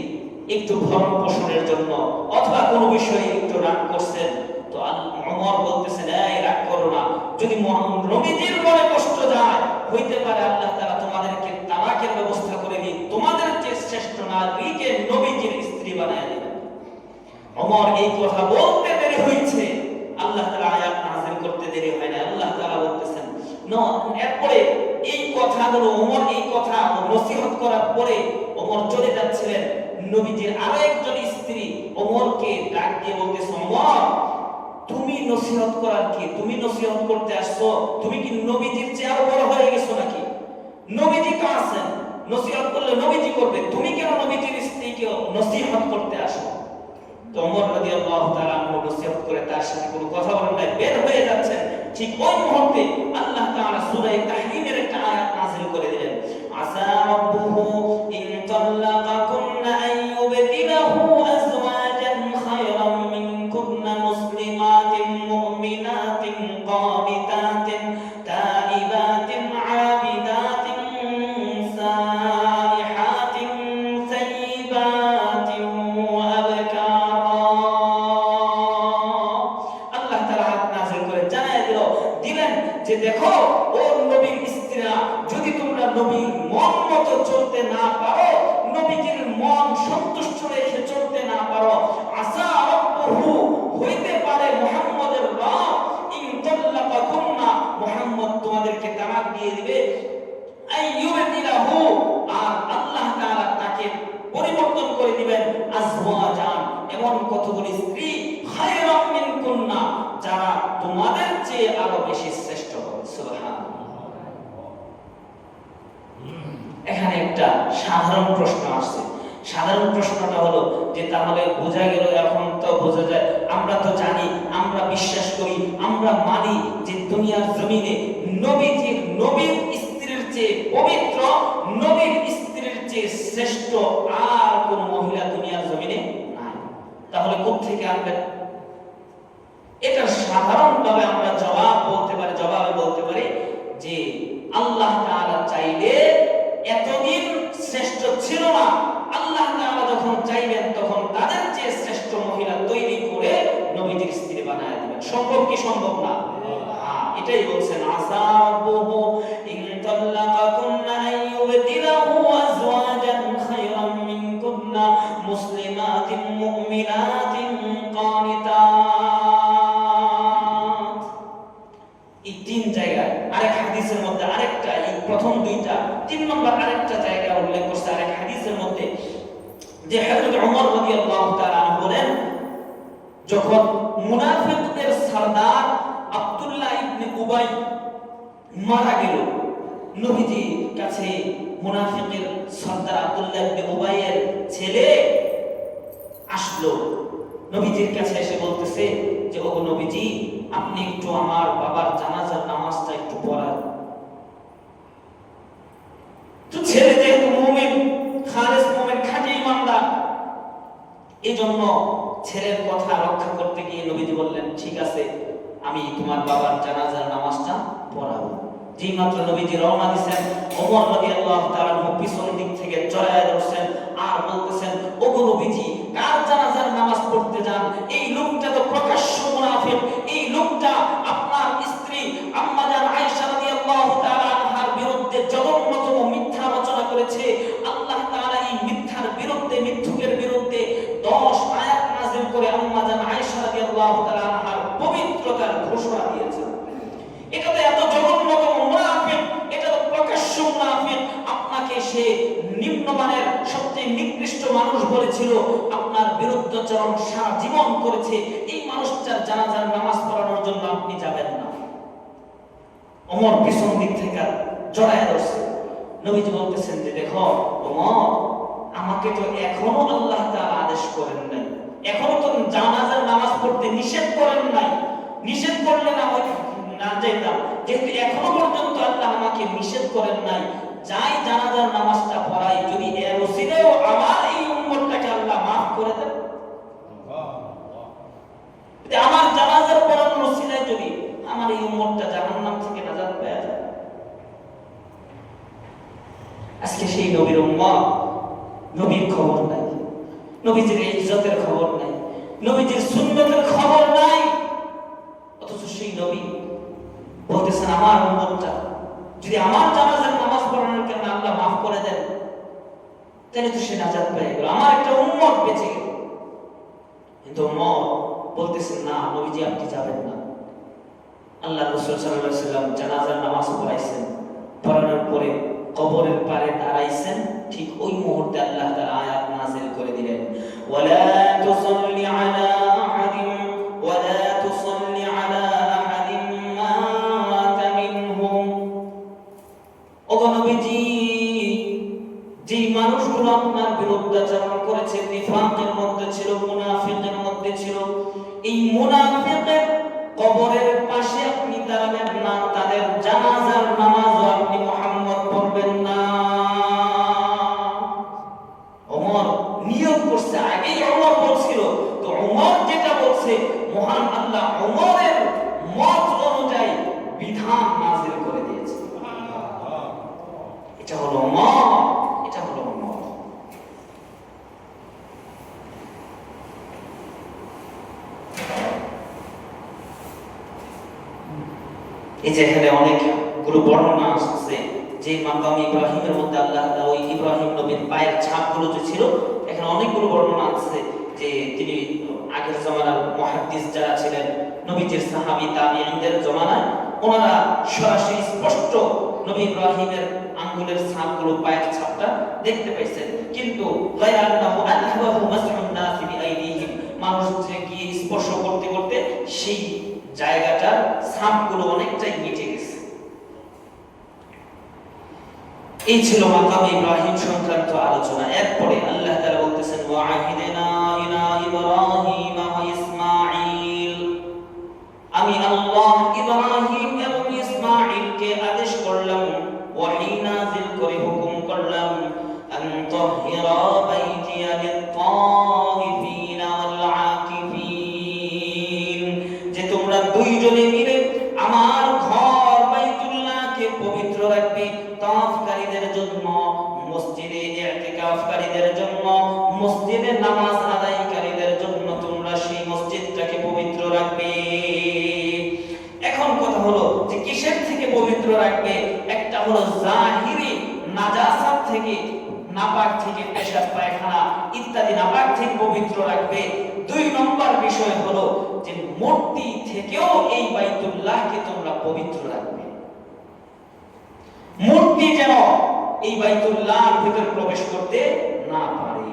একটু ভরণ পোষণের জন্য অথবা কোনো বিষয়ে একটু রাগ করছেন তো ওমর বলতেছেন এই রাগ করো না, যদি নবীজির মনে কষ্ট যায় হইতে পারে আল্লাহ তাআলা তোমাদেরকে তালাকের ব্যবস্থা করে দিয়ে তোমাদের যে শ্রেষ্ঠ নারীকে নবীজির স্ত্রী বানায় দিবেন। ওমর এই কথা বলতে দেরি হয়েছে, আল্লাহ তাআলা আয়াত নাযিল করতে দেরি হয় না। আল্লাহ তাআলা বলতেছেন এরপরে এই কথাগুলো ওমর এই কথা নসিহত করার পরে ওমর চলে যাচ্ছিলেন, নবীজির আরেকজন স্ত্রী ওমরকে ডাক দিয়ে বলতেছে ওমর তুমি নসিহত করার কি, তুমি নসিহত করতে আসছো, তুমি কি নবীজির চেয়ে বড় হয়ে গেছো নাকি? নবীজি কা আছেন, নসিহত করলে নবীজি করবে, তুমি কেন নবীজির স্ত্রীকে নসিহত করতে আসো? তো ওমর রাদিয়াল্লাহু তাআলা নসিহত করে তার সাথে কোনো কথা বলেন না, বের হয়ে যাচ্ছেন। ঠিক ওই মুহূর্তে আল্লাহ তাআলা সূরা তাহরীমের একটা আয়াত নাযিল করে দিলেন, আসা রাব্বুহু ইন তাল্লাকাকুন্না আন ইউবদিলাহু আজওয়াজান খায়রাম মিনকুন্না মুসলিমাতিন মুমিনাতিন কানিতাতিন তাইবাতিন আবিদাতিন সাইহাতিন তাইবাতিন ওয়া আবকারা। আল্লাহ তাআলা নাযিল করে জানায় দিল দিলেন যে দেখো ও নবীর স্ত্রীরা, যদি তোমরা নবীর মন মতো চলতে না পারো, নবীজির মন সন্তুষ্ট রেখে চলতে না পারো, আসা রব্বুহু, হইতে পারে মুহাম্মদের রব ইন তাল্লাকাকুন্না, মুহাম্মদ তোমাদেরকে তালাক দিয়ে দিবে, আইয়ুবদিলাহু, আর আল্লাহ তাআলা তাকে পরিবর্তন করে দিবেন আজওয়াজান, এমন কতগুলি স্ত্রী, খায়রাম মিনকুন্না, যারা তোমাদের চেয়ে আরো বেশি শ্রেষ্ঠ হবে। সুবহানাল্লাহ। এখানে একটা সাধারণ প্রশ্ন আসছে। সাধারণ প্রশ্নটা হলো যে তাহলে বোঝা গেল, এখন তো বোঝা যায়, আমরা তো জানি, আমরা বিশ্বাস করি, আমরা মানি যে দুনিয়ার জমিনে নবীর স্ত্রীর চেয়ে পবিত্র, নবীর স্ত্রীর চেয়ে শ্রেষ্ঠ আর কোন মহিলা দুনিয়ার জমিনে নাই। তাহলে কোত্থেকে আনবেন? এটা সাধারণভাবে আমরা জবাবে বলতে পারি যে আল্লাহ তাআলা চাইলে এতদিন শ্রেষ্ঠ ছিল না, আল্লাহ তাআলা যখন চাইবেন তখন তাদের চেয়ে শ্রেষ্ঠ মহিলা তৈরি করে নবীজির স্ত্রী বানায় দিবেন। সম্ভব কি সম্ভব না? হ্যাঁ, এটাই বলছেন আসাবুহু ইন তাল্লাকাকুন্না আইয়ুবদিলাহু আজওয়াজান খায়রাম মিনকুন্না মুসলিমাতিন মুমিনাতিন কানিতাত। এই তিন জায়গায় আরেক হাদিসের মধ্যে আরেকটা, এই প্রথম দুইটা, তিন নম্বর আরেকটা জায়গা উল্লেখ করছে আরেক হাদিসের মধ্যে, যে হযরত ওমর রাদিয়াল্লাহু তাআলা বলেন, যখন মুনাফিকদের সরদার আব্দুল্লাহ ইবনে উবাই মারা গেল, নবীজির কাছে মুনাফিকের সরদার আব্দুল্লাহ ইবনে উবাইয়ের ছেলে আসলো, নবীজির কাছে এসে বলতেছে যে ওগো নবীজি, আপনি একটু আমার বাবার জানাজার নামাজটা একটু পড়ান। তো ছেলে যেহেতু মুমিন, খালেস মুমিন, খাঁটি ঈমানদার, এজন্য ছেলের কথা রক্ষা করতে গিয়ে নবীজি বললেন, ঠিক আছে, আমি তোমার বাবার জানাজার নামাজটা পড়াবো। যেই মাত্র নবীজি রওনা দিয়েছেন, ওমর রাদিয়াল্লাহু তাআলা পিছন দিক থেকে জড়ায় ধরছেন আর বলতেছেন, ওগো নবীজি, কার জানাজার নামাজ পড়তে যান? এই লোকটা তো প্রকাশ্য মুনাফিক, এই লোকটা আপনার স্ত্রী আম্মা জান আয়েশা রাদিয়াল্লাহু তাআলা আনহার বিরুদ্ধে জঘন্যতম মিথ্যা রচনা করেছে। আল্লাহ তাআলা এই মিথ্যার বিরুদ্ধে, মিথ্যুকের বিরুদ্ধে 10 আয়াত নাযিল করে আম্মা জান আয়েশা রাদিয়াল্লাহু তাআলা আনহার পবিত্রতার ঘোষণা দিয়েছেন। এটা তো এত জঘন্যতম মুনাফিক, এটা তো প্রকাশ্য মুনাফিক, আপনাকে সে নিম্নমানের সবচেয়ে নিকৃষ্ট মানুষ বলেছিল, আপনার বিরুদ্ধাচরণ সারা জীবন করেছে, এই মানুষটার জানাজার নামাজ পড়ানোর জন্য আপনি যাবেন না। ওমর পিছন দিক থেকে জড়ায় ধরছে। নবীজি বলতেছেন যে দেখো ওমর, আমাকে তো এখনো আল্লাহ তাআলা আদেশ করেন নাই, এখনো তো জানাজার নামাজ পড়তে নিষেধ করেন নাই। নিষেধ করলে না হয় না যাইতাম, যেহেতু এখনো পর্যন্ত আল্লাহ আমাকে নিষেধ করেন নাই, যাই জানাজার নামাজটা পড়াই, যদি এর ওসিলায়ও আমার এই উম্মতটাকে আল্লাহ মাফ করে দেন, আমার জানাজার পড়ানোর ওসিলায় যদি আমার এই উম্মতটা জাহান্নাম থেকে নাজাত পেয়ে যায়। আজকে সেই নবীর উম্মত, নবীর খবর নাই, নবীজির ইজ্জতের খবর নাই, নবীজির সুন্নতের খবর নাই, অথচ সেই নবী বলতেছেন আমার উম্মতটা যদি আমার জানাজার নামাজ পড়ানোর কারণে আল্লাহ মাফ করে দেন, তাহলে তো সে নাজাত পেয়ে গেল, আমার একটা উম্মত বেঁচে গেল। কিন্তু উম্মত বলতেছেন না নবীজি আপনি যাবেন না। আল্লাহ রাসূল সাল্লাল্লাহু আলাইহি ওয়াসাল্লাম জানাজার নামাজ পড়াইছেন, পড়ানোর পরে কবরের পারে দাঁড়াইছেন, ঠিক ওই মুহূর্তে আল্লাহ তাআলা আয়াত নাযিল করে দিলেন, ওয়ালা তুসাল্লি আলা আহাদিন ওয়ালা তুসাল্লি আলা আহাদিন মাতা মিনহুম। ওগো নবীজি, যে মানুষগুলো আপনার বিরুদ্ধাচরণ করেছে, নিফাকের মধ্যে ছিল, মুনাফিকের মধ্যে ছিল, এই মুনাফিকের কবরের পাশে আপনি দাঁড়াবেন না, তাদের জানাজার নামাজও আপনি মুহাম্মদ পড়বেন না। ওমর নিয়ত করছে, আগেই ওমর বলছিল, তো ওমর যেটা বলছে মহান আল্লাহ ওমরের মত অনুযায়ী বিধান নাযিল করে দিয়েছে। এটা হলো ওমর, এটা হলো ওমর। এই যে এখানে অনেকগুলো বর্ণনা আসছে যে মাকাম ইব্রাহিমের মধ্যে আল্লাহ তাআলা ওই ইব্রাহিম নবীর পায়ের ছাপগুলো যে ছিল, এখানে অনেকগুলো বর্ণনা আছে যে তিনি আগের জামানার মুহাদ্দিস যারা ছিলেন, নবীজির সাহাবী তাবিঈনদের জামানায়, ওনারা সরাসরি স্পষ্ট নবী ইব্রাহিমের আঙ্গুলের ছাপগুলো, পায়ের ছাপটা দেখতে পাইছেন। কিন্তু গায়রা আন্নাহু আনহাবাহু মাসহুন নাস বিআইদিহিম, মানুষ যে গিয়ে স্পর্শ করতে করতে সেই জায়গাটার ছাপগুলো অনেকটাই মিটে গেছে। এই ছিল মাকাম ইব্রাহিম সংক্রান্ত আলোচনা। এরপরে আল্লাহ তাআলা বলতেছেন ওয়াহিদনা ইলা ইব্রাহিম ওয়া ইসমাঈল, আমি আল্লাহ ইব্রাহিম এবং ইসমাঈলকে আদেশ করলাম, ওয়াহী নাযিল করে হুকুম করলাম, আন তাহহিরা বাইতিয়া লিত-তাইফিন ওয়াল আকিফিন, যে তোমরা দুইজনে মিলে আমার ঘর বাইতুল্লাহকে পবিত্র রাখবে, তাওয়াফকারীদের জন্য, মসজিদে ইতিকাফকারীদের জন্য, মসজিদে নামাজ আদায়কারীদের জন্য তোমরা সেই মসজিদটাকে পবিত্র রাখবে। এখন কথা হলো যে কিসের থেকে পবিত্র রাখবে? একটা হলো জাহিরি নাজাসাত থেকে, নাপাক থেকে, পেশাব পায়খানা ইত্যাদি নাপাক থেকে পবিত্র রাখবে। দুই নম্বর বিষয় হলো যে মূর্তি থেকেও এই বাইতুল্লাহকে তোমরা পবিত্র রাখবে। মূর্তি যেন এই বাইতুল্লাহর ভিতরে প্রবেশ করতে না পারে।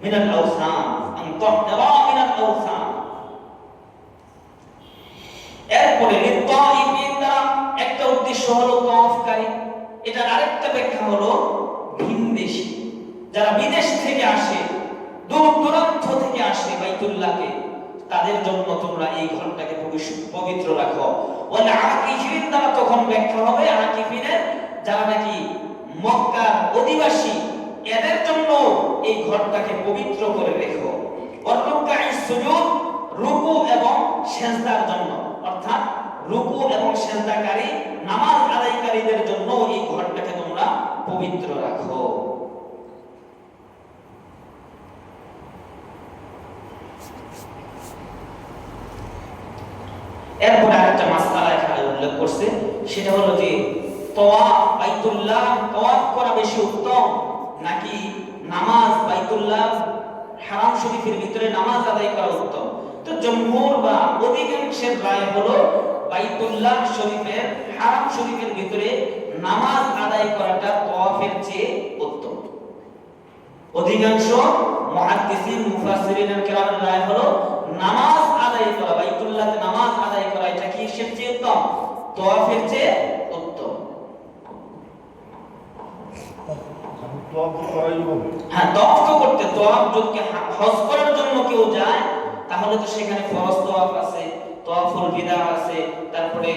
মিনাল আওসান আন তাহরা মিনাল আওসান। এরপরে লিত-তাইফিন দ্বারা একটা উদ্দেশ্য হলো তাওয়াফকারী, এটার আরেকটা ব্যাখ্যা হলো ভিনদেশী, যারা বিদেশ থেকে আসে, দূর দূরান্ত থেকে আসে বাইতুল্লাহকে, তাদের জন্য তোমরা এই ঘরটাকে পবিত্র রাখো। ওয়াল আকিফিন দ্বারা তখন ব্যাখ্যা হবে আকিফিনের যারা নাকি মক্কার অধিবাসী, এদের জন্য এই ঘরটাকে পবিত্র করে রেখো। ওয়ার রুকআইস সুজুদ, রুকু এবং সিজদার জন্য, অর্থাৎ রুকু এবং সিজদাকারী নামাজ আদায়কারীদের জন্য এই ঘরটাকে তোমরা পবিত্র রাখো। এরপর আরেকটা মাসআলা এখানে উল্লেখ করছে, সেটা হলো যে তাওয়াফ বাইতুল্লাহ তাওয়াফ করা বেশি উত্তম নাকি নামাজ বাইতুল্লাহ হারাম শরীফের ভিতরে নামাজ আদায় করা উত্তম? তো জমহুর বা অধিকাংশের রায় হলো বাইতুল্লাহ শরীফের, হারাম শরীফের ভিতরে নামাজ আদায় করাটা তাওয়াফের চেয়ে উত্তম। অধিকাংশ মুহাদ্দিসিন মুফাসসিরিনের কেরামের রায় হলো নামাজ আদায় করা, বাইতুল্লাহতে নামাজ আদায় করা এটা কি এর চেয়ে উত্তম? তাওয়াফের চেয়ে উত্তম। হ্যাঁ, তাওয়াফ তো করতে, তাওয়াফ যদি হজ করার জন্য কেউ যায় তাহলে তো সেখানে ফরজ তাওয়াফ আছে, তাওয়াফুল বিদা আছে, তারপরে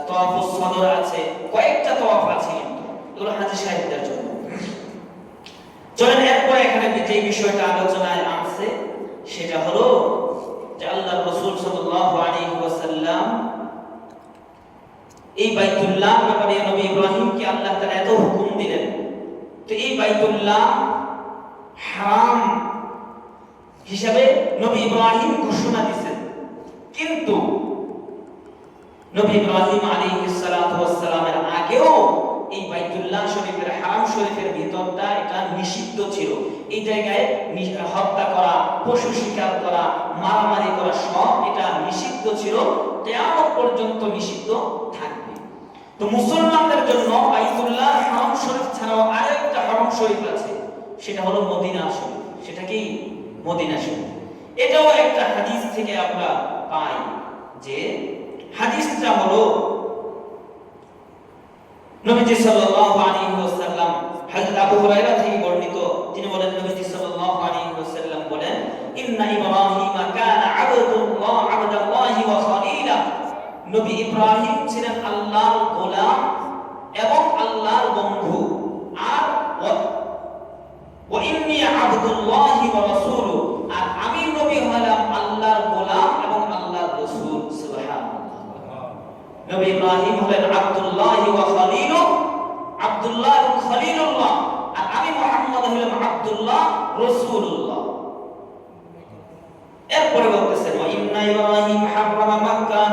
তাওয়াফুস সদর আছে, কয়েকটা তাওয়াফ আছে, কিন্তু এগুলো হাজী সাহেবদের জন্য। চলেন এরপর এখানে যে বিষয়টা আলোচনায় আসছে সেটা হলো যে আল্লাহর রাসূল সাল্লাল্লাহু আলাইহি ওয়াসাল্লাম এই বাইতুল্লাহ ব্যাপারে নবী ইব্রাহিমকে আল্লাহ তাআলা এত হুকুম দিলেন, তো এই বাইতুল্লাহ হারাম হিসাবে নবী ইব্রাহিম ঘোষণা দিয়েছেন। কিন্তু নবী ইব্রাহিম আলাইহিস সালাতু ওয়াস সালামের আগেও এই বাইতুল্লাহ শরীফের, হারাম শরীফের ভিতরটা এটা নিষিদ্ধ ছিল। এই জায়গায় হত্যা করা, পশু শিকার করা, মারামারি করা সব এটা নিষিদ্ধ ছিল, কিয়ামত পর্যন্ত নিষিদ্ধ থাকবে। তো মুসলমানদের জন্য বাইতুল্লাহ হারাম শরীফ ছাড়াও আরেকটা হারাম শরীফ আছে, সেটা হলো মদিনা শরীফ। সেটা কি? মদিনা শরীফ। এটাও একটা হাদিস থেকে আমরা পাই, যে হাদিসটা হলো নবীজি সাল্লাল্লাহু আলাইহি ওয়াসাল্লাম, হযরত আবু হুরায়রা থেকে বর্ণিত, তিনি বলেন নবীজি সাল্লাল্লাহু আলাইহি ওয়াসাল্লাম বলেন, ইন্না ইব্রাহিমা কানা আবদাল্লাহি ওয়া খলিলা, নবী ইব্রাহিম ছিলেন আল্লাহর গোলাম এবং আল্লাহর বন্ধু। আর ওয়া ইন্নী আবদুল্লাহি ওয়া রাসূলু, আর আমি নবী হলাম আল্লাহর গোলাম এবং আল্লাহর রাসূল। সুবহানাল্লাহ। নবী ইব্রাহিম হলেন আব্দুল্লাহ ওয়া খলিলু, আব্দুল্লাহ এবং খলিলুল্লাহ, আর আমি মুহাম্মদ হলাম আব্দুল্লাহ রাসূলুল্লাহ। এরপরে বলতেছেন ওয়া ইন্না ইব্রাহিম হারামা মক্কা,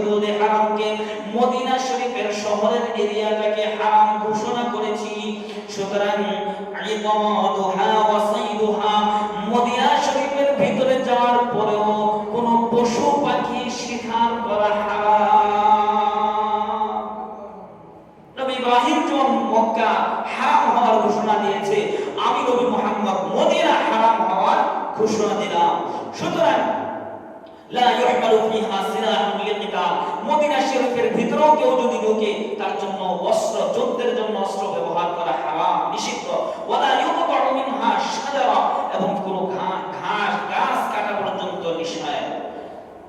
হুদুদে হারামকে, মদিনা শরীফের শহরের এরিয়াটাকে হারাম ঘোষণা করেছি। সুতরাং ইবাদুহা ওয়া সাইদুহা, মদিনা শরীফের ভিতরে যাওয়ার পরেও কোনো পশু পাখি শিকার করা হারাম। নবী ইব্রাহিম যখন মক্কা হারাম হওয়ার ঘোষণা দিয়েছে, আমি নবী মুহাম্মদ মদিনা হারাম হওয়ার ঘোষণা দিলাম। সুতরাং লা ইউহমালু ফিহা সিলাহুন লিকিতাল, মদিনা শরীফের ভিতরেও কেউ যদি ঢোকে তার জন্য অস্ত্র, যুদ্ধের জন্য অস্ত্র ব্যবহার করা হারাম, নিষিদ্ধ। ওয়ালা ইউকতাউ মিনহা শাজারা, এবং কোনো ঘাস গাছ কাটা পর্যন্ত নিষেধ।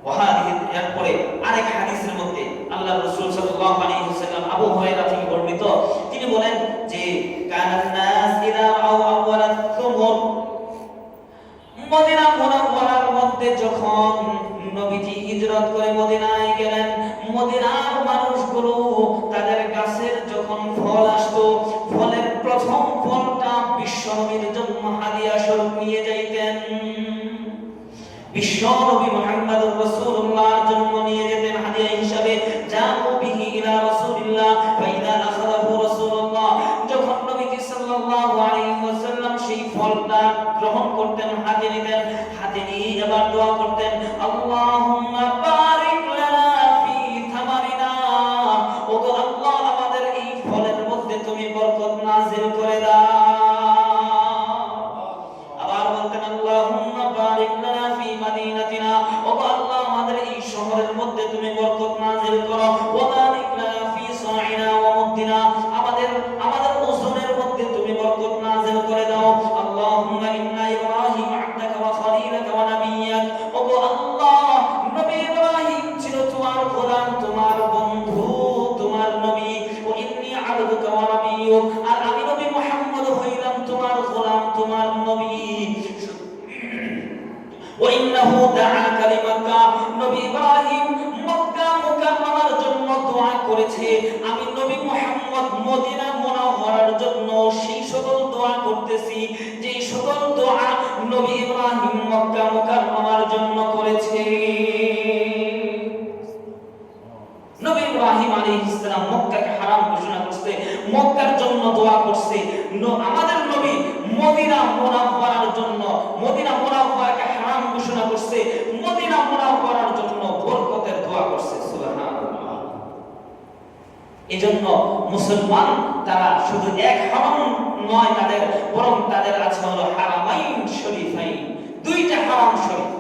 ওয়াহাদিহি, এরপরে আরেক হাদিসের মধ্যে আল্লাহর রাসূল সাল্লাল্লাহু আলাইহি ওয়াসাল্লাম আবু হুরায়রা থেকে বর্ণিত, তিনি বলেন যে কানান নাস ইযা রাআউ আওয়ালাত সুমুর, মদিনা মুনাওয়ারার মধ্যে যখন নবীজি হিজরত করে মদিনায় গেলেন, মদিনার মানুষগুলো তাদের গাছের যখন ফল আসতো, ফলের প্রথম ফলটা বিশ্বনবীর জন্য হাদিয়া স্বরূপ নিয়ে যাইতেন। বিশ্বনবী মুহাম্মদুর রাসূলুল্লাহর জন্য নিয়ে যেতেন হাদিয়া হিসাবে। জাউ বিহি ইলা রাসূলিল্লাহ ফাইদা আখাযাহু রাসূলুল্লাহ, যখন নবীজি সাল্লাল্লাহু আলাইহি ওয়াসাল্লাম সেই ফলটা গ্রহণ করতেন, হাতে নিতেন, হাতে নিয়ে এবার দোয়া করতেন, আল্লাহুম্মা বারিক লানা ফি থামারিনা, ওগো আল্লাহ আমাদের এই ফলের মধ্যে তুমি বরকত নাযিল করে দাও। আবার বলতেন আল্লাহুম্মা বারিক লানা ফি মাদিনাতিনা, ওগো আল্লাহ আমাদের এই শহরের মধ্যে তুমি বরকত নাযিল করো। ওয়া বারিক লানা ফি সাইনা ওয়া মুদ্দিনা, আমাদের ওজনের মধ্যে তুমি বরকত নাযিল করে দাও। আল্লাহুম্মা ইন্না ইব্রাহিম আবদাকা ওয়া খলিলাকা ওয়া নাবিয়্যাক, ওগো আল্লাহ নবী ইব্রাহিম ছিল তোমার গোলাম, তোমার বন্ধু, তোমার নবী। ওয়া ইন্নী আবদুকা ওয়া নাবিয়্যুক, আর আমি নবী মুহাম্মদ হইলাম তোমার গোলাম, তোমার নবী। ওয়া ইন্নাহু দাআকা লিমাক্কা, নবী ইব্রাহিম মক্কা মুকাররমার জন্য দোয়া করেছে, আমি নবী মুহাম্মদ মদিনা মুনাওয়ারার জন্য সেই সকল দোয়া করতেছি যে সকল দোয়া নবী ইব্রাহিম মক্কা মুকাররমার জন্য করেছে। নবী ইব্রাহিম আলাইহিস সালাম মক্কাকে হারাম ঘোষণা করতে, মক্কার জন্য দোয়া করছে। আমাদের নবী মদিনা মুনাওয়ারার জন্য, মদিনা মুনাওয়ারাকে হারাম ঘোষণা করছে, মদিনা মুনাওয়ারার জন্য বরকতের দোয়া করছে। সুবহানাল্লাহ। এজন্য মুসলমান তারা শুধু এক হারাম নয় তাদের, বরং তাদের আছে হলো হারামাইন শরীফাইন, দুইটা হারাম শরীফ,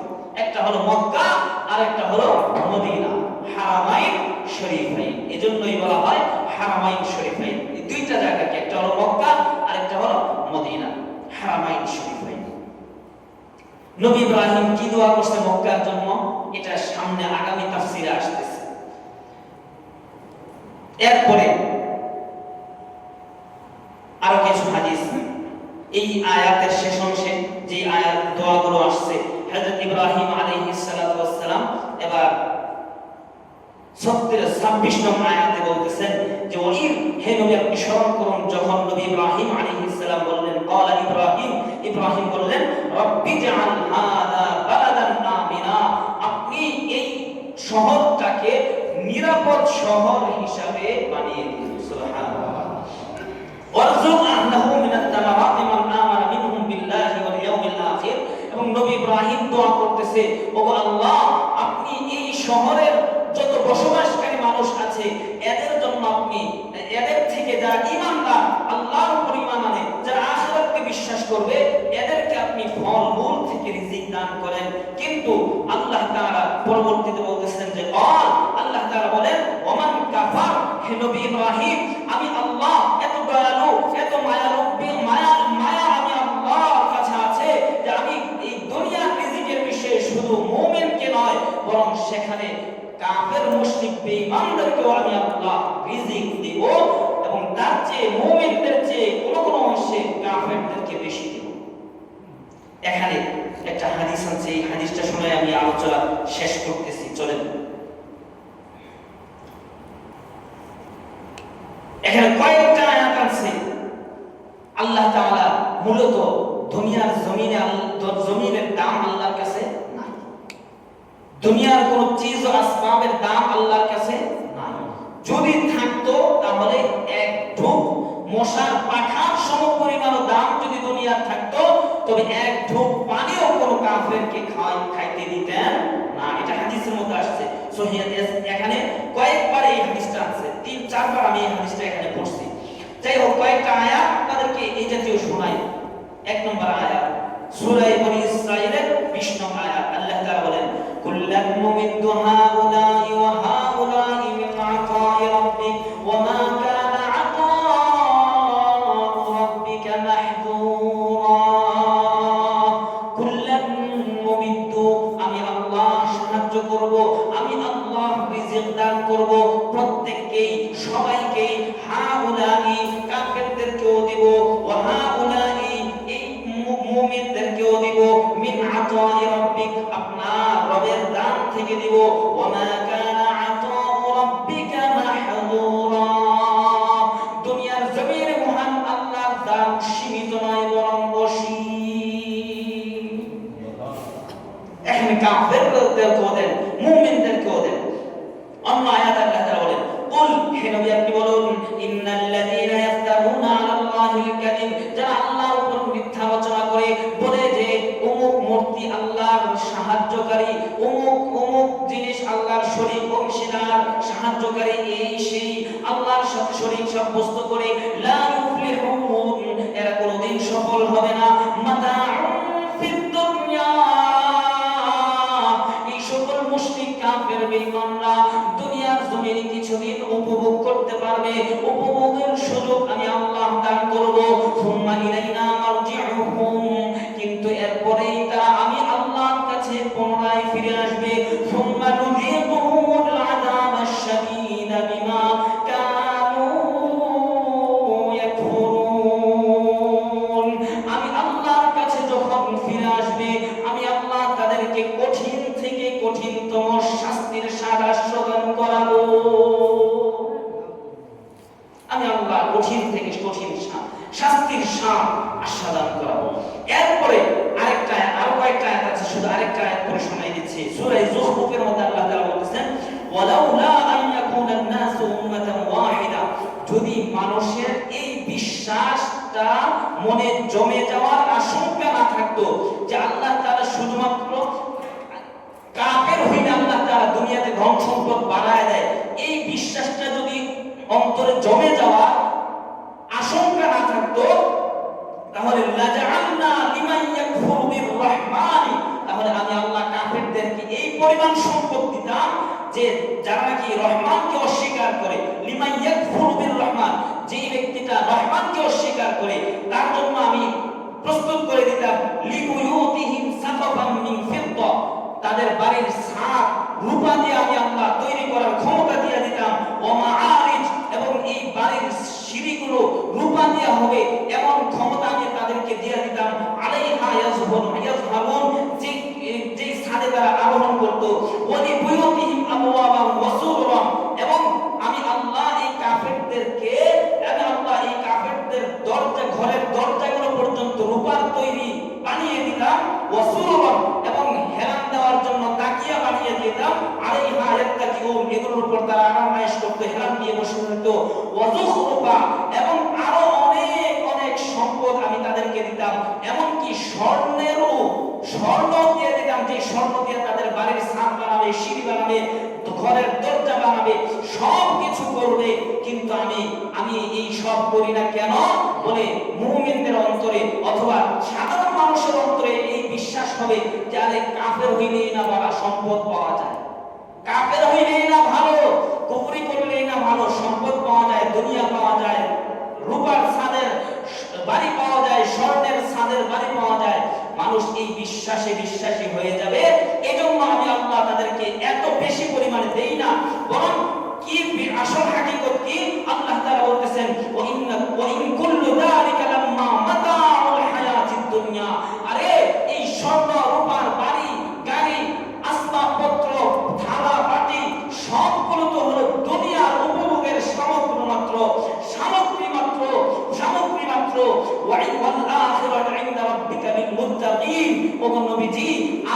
একটা হলো মক্কা আর একটা হলো মদিনা, হারামাইন শরীফাইন। এজন্যই বলা হয় হারামাইন শরীফাইন, এই দুইটা জায়গাকে, একটা হলো মক্কা আর একটা হলো মদিনা, হারামাইন শরীফাইন। নবী ইব্রাহিম কি দোয়া করছে মক্কার জন্য, এটা সামনে আগামী তাফসীরে আসতেছে। এরপরে আরো কিছু হাদিস, এই আয়াতের শেষ অংশে যে আয়াত দোয়াগুলো আসছে, হযরত ইব্রাহিম আলাইহিস সালাতু ওয়াস সালাম এবার 26 নং আয়াতে বলতেছেন যে ওয়াইদ, হে নবী আপনি স্মরণ করুন যখন নবী ইব্রাহিম আলাইহিস সালাম বললেন, ক্বালা ইব্রাহিম, ইব্রাহিম বললেন, রব্বি জাআল হাদা বালাদান আমিনা, আপনি এই শহরটাকে নিরাপদ শহর হিসাবে বানিয়ে দিন। সুবহানাল্লাহ। ওয়ারযুক আহলাহু মিনাত তামারাতি মান আমানা মিনহুম বিল্লাহি ওয়াল ইয়াউমিল আখির, এবং নবী ইব্রাহিম দোয়া করতেছে, ওগো আল্লাহ আপনি এই শহরের যত বসবাসকারী মানুষ আছে এদের জন্য আপনি, এদের থেকে যারা ঈমানদার, আল্লাহর উপর ঈমান আনে, যারা আখিরাতকে বিশ্বাস করবে, এদেরকে আপনি ফল মূল থেকে রিজিক দান করেন। কিন্তু আল্লাহ তাআলা পরবর্তীতে বলতেছেন যে আল্লাহ তাআলা বলেন, ওমান কাফার, হে নবী ইব্রাহিম আমি আল্লাহ এত দয়ালু, এত মায়ালু, মায়া আমি আল্লাহর কাছে আছে যে আমি এই দুনিয়ার রিজিকের বিষয়ে শুধু মুমিনকে নয় বরং সেখানে কাফের মুশরিক বেঈমানদেরকেও আমি আল্লাহ রিজিক দেব, এবং তার চেয়ে মুমিনদের চেয়ে কোন অংশে কাফেরদেরকে বেশি দেব। এখানে একটা হাদিস আছে, এই হাদিসটা শুনে আমি আলোচনা শেষ করতেছি। চলেন, এখানে কয়েকটা আয়াত আছে। আল্লাহ তাআলা মূলত দুনিয়ার জমিনের দাম আল্লাহর কাছে নাই। দুনিয়ার কোন চিজ ও আসবাবের দাম আল্লাহর কাছে নাই। যদি থাকতো তাহলে এক ঢোক মশার পাখার সমপরিমাণ দাম যদি দুনিয়ার থাকতো, তবে এক ঢোক পানিও কোনো কাফেরকে খাইতে দিতেন না। এটা হাদিসের মধ্যে আসছে সহিহ হাদিস। এখানে কয়েকবার এই হাদিসটা আছে, 3-4 বার আমি এই হাদিসটা এখানে পড়ছি। যাই হোক, কয়েকটা আয়াত আপনাদেরকে এই জাতীয় শোনাই। 1 নম্বর আয়াত সূরা বনী ইসরাঈলের 20 নম্বর আয়াত। আল্লাহ তাআলা বলেন, কুল্লান নুমিদ্দু হাউলাই ওয়া হাউলাই মিন আতা'i রাব্বিক ওয়া মা কানা আতা'উ রাব্বিকা মাহযুরা। কুল্লান নুমিদ্দু, আমি আল্লাহ সাহায্য করব, আমি আল্লাহ রিজিক দান করব প্রত্যেককেই, সবাইকেই। হাউলাই, কাফেরদেরকেও দিব, ওয়া হাউলাই, মুমিনদেরকেও দিব। মিন আতা'i রাব্বিক, আপনার রবের দান থেকে দিব। ওয়া মা কানা আতা'উ রাব্বিকা মাহযুরা, দুনিয়ার জমিনে মহান আল্লাহর দান সীমিত নয়, বরং অসীম। এখানে কাফেরদেরকেও দেন, মুমিনদেরকেও দেন। অন্য আয়াত আল্লাহ তাআলা বলেন, কুল, হে নবী আপনি বলুন, ইন্নাল্লাযীনা ইফতারুনা আলাল্লাহিল কাযিব, যারা আল্লাহর উপর মিথ্যা রচনা করে, বলে যে অমুক মূর্তি আল্লাহর সাহায্যকারী, অমুক জিনিস আল্লাহর শরীক অংশীদার সাহায্যকারী, এই সেই আল্লাহর সাথে শরীক সাব্যস্ত করে, লা ইউফলিহুন, এরা কোনোদিন সফল হবে না। মাতাউন ফিদ দুনিয়া, এই সকল মুশরিক কাফের বেঈমানরা দুনিয়ার জমিনে কিছুদিন উপভোগ করতে পারবে, উপভোগের সুযোগ আমি আল্লাহ দান করব। সুম্মা ইলাইনা মারজিউহুম, কিন্তু এরপরেই তারা আমি আল্লাহর কাছে পুনরায় ফিরে আসবে। সুম্মা নুযীকুহুমুল আযাবাশ শাদীদা বিমা কানু ইয়াকফুরুন, আমি আল্লাহর কাছে যখন ফিরে আসবে, আমি আল্লাহ তাদেরকে কঠিন থেকে কঠিনতম শাস্তির স্বাদ আস্বাদন করাবো। আমি আল্লাহ কঠিন থেকে কঠিন শাস্তির স্বাদ আস্বাদন করাবো। এরপরে আরো কয়েকটা আয়াত আছে, শুধু আরেকটা আয়াত পড়ে শোনাই দিচ্ছি। সূরা যুখরুফের মধ্যে আল্লাহ তাআলা বলতেছেন, ওয়ালাউলা আন ইয়াকুনান নাসু উম্মাতান ওয়াহিদা, যদি মানুষের এই বিশ্বাসটা মনে জমে যাওয়ার আশঙ্কা না থাকতো যে আল্লাহ তাআলা শুধুমাত্র কাফের হইলে আল্লাহ তাআলা দুনিয়াতে ধন সম্পদ বাড়ায় দেয়, এই বিশ্বাসটা যদি অন্তরে জমে যাওয়া আশঙ্কা না থাকতো, তাহলে লাজআলনা লিমান ইয়াকফুরু বির-রাহমানি, তাহলে আমি আল্লাহ কাফেরদেরকে এই পরিমাণ সম্পদ দিতাম যে যারা নাকি রহমানকে অস্বীকার করে। লিমান ইয়াকফুরু বির-রাহমান, যেই ব্যক্তিটা রহমানকে অস্বীকার করে তার জন্য আমি প্রস্তুত করে দিতাম লিবুয়ুতিহিম সাকাফান মিন ফিদ্দা, তাদের বাড়ির ছাদ রূপা দিয়ে আমি আল্লাহ তৈরি করার ক্ষমতা দিয়ে দিতাম। ওয়া মাআরিজ, এবং এই বাড়ির সিঁড়িগুলো রূপা দিয়ে হবে এমন ক্ষমতা আমি তাদেরকে দিয়ে দিতাম। আলাইহা ইয়াযহাবুন, যে ছাদে তারা আরোহণ করত। ওয়া লিবুয়ুতিহিম আবওয়াবান ওয়া সুরুরা, এবং আমি আল্লাহ এই কাফেরদের দরজা, ঘরের দরজাগুলো পর্যন্ত রূপার তৈরি বানিয়ে দিতাম। ওয়া সুরুরা, এবং হেলান দেওয়ার জন্য তাকিয়া বানিয়ে দিতাম। আলাইহা ইয়াত্তাকিউন, এগুলোর উপর তারা আরাম আয়েশ করতে, হেলান দিয়ে বসে থাকতো। ওয়া যুখরুফা, এবং আরো অনেক অনেক সম্পদ আমি তাদেরকে দিতাম, এমনকি স্বর্ণ দিয়ে দিতাম, যে স্বর্ণ দিয়ে তাদের বাড়ির ছাদ বানাবে, সিঁড়ি বানাবে, ঘরের দরজা বানাবে, সব কিছু করবে। কিন্তু আমি এই সব করি না কেন? বলে মুমিনদের অন্তরে অথবা সাধারণ মানুষের অন্তরে এই বিশ্বাস হবে যে আরে কাফের হইলেই না বাবা সম্পদ পাওয়া যায়, কাফের হইলেই না ভালো, কুফরি করলেই না ভালো, সম্পদ পাওয়া যায়, দুনিয়া পাওয়া যায়, রূপার ছাদের বাড়ি পাওয়া যায়, স্বর্ণের ছাদের বাড়ি পাওয়া যায়। মানুষ এই বিশ্বাসী হয়ে যাবে। এজন্য আমি আল্লাহ তাদেরকে এত বেশি পরিমাণে দেই না, বরং কি আসল হাকিকত কি? আল্লাহ তাআলা বলতেছেন, ওয়া ইন কুল্লু যালিকা লাম্মা মাতাউল হায়াতিদ দুনিয়া, আরে এই স্বর্ণ রূপার বাড়ি গাড়ি আসবাবপত্র থালা বাটি সবগুলো তো হলো দুনিয়ার উপভোগের সামগ্রী মাত্র। ওয়াল আখিরাতু ইনদা রাব্বিকা লিল মুত্তাকিন। ওগো নবীজি,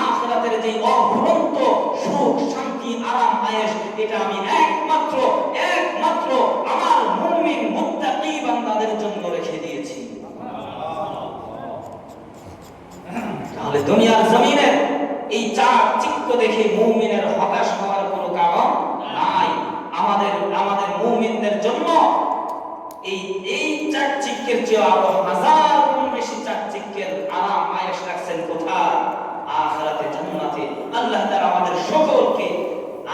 আখিরাতের যে অফুরন্ত সুখ, শান্তি, আরাম, আয়েশ, এটা আমি একমাত্র আমার মুমিন মুত্তাকি বান্দাদের জন্য রেখে দিয়েছি। তাহলে দুনিয়ার জমিনে এই চাকচিক্য দেখে মুমিনের হতাশ হওয়ার কোনো কারণ নাই। আমাদের মুমিনদের জন্য এই চাকচিক্যের চেয়ে আরো হাজার গুণ বেশি চাকচিক্যের আরাম আয়েশ রাখছেন কোথায়? আখিরাতে, জান্নাতে। আল্লাহ তাআলা আমাদের সকলকে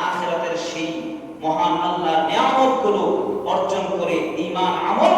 আখিরাতের সেই মহান আল্লাহর নিয়ামতগুলো অর্জন করে ঈমান আমল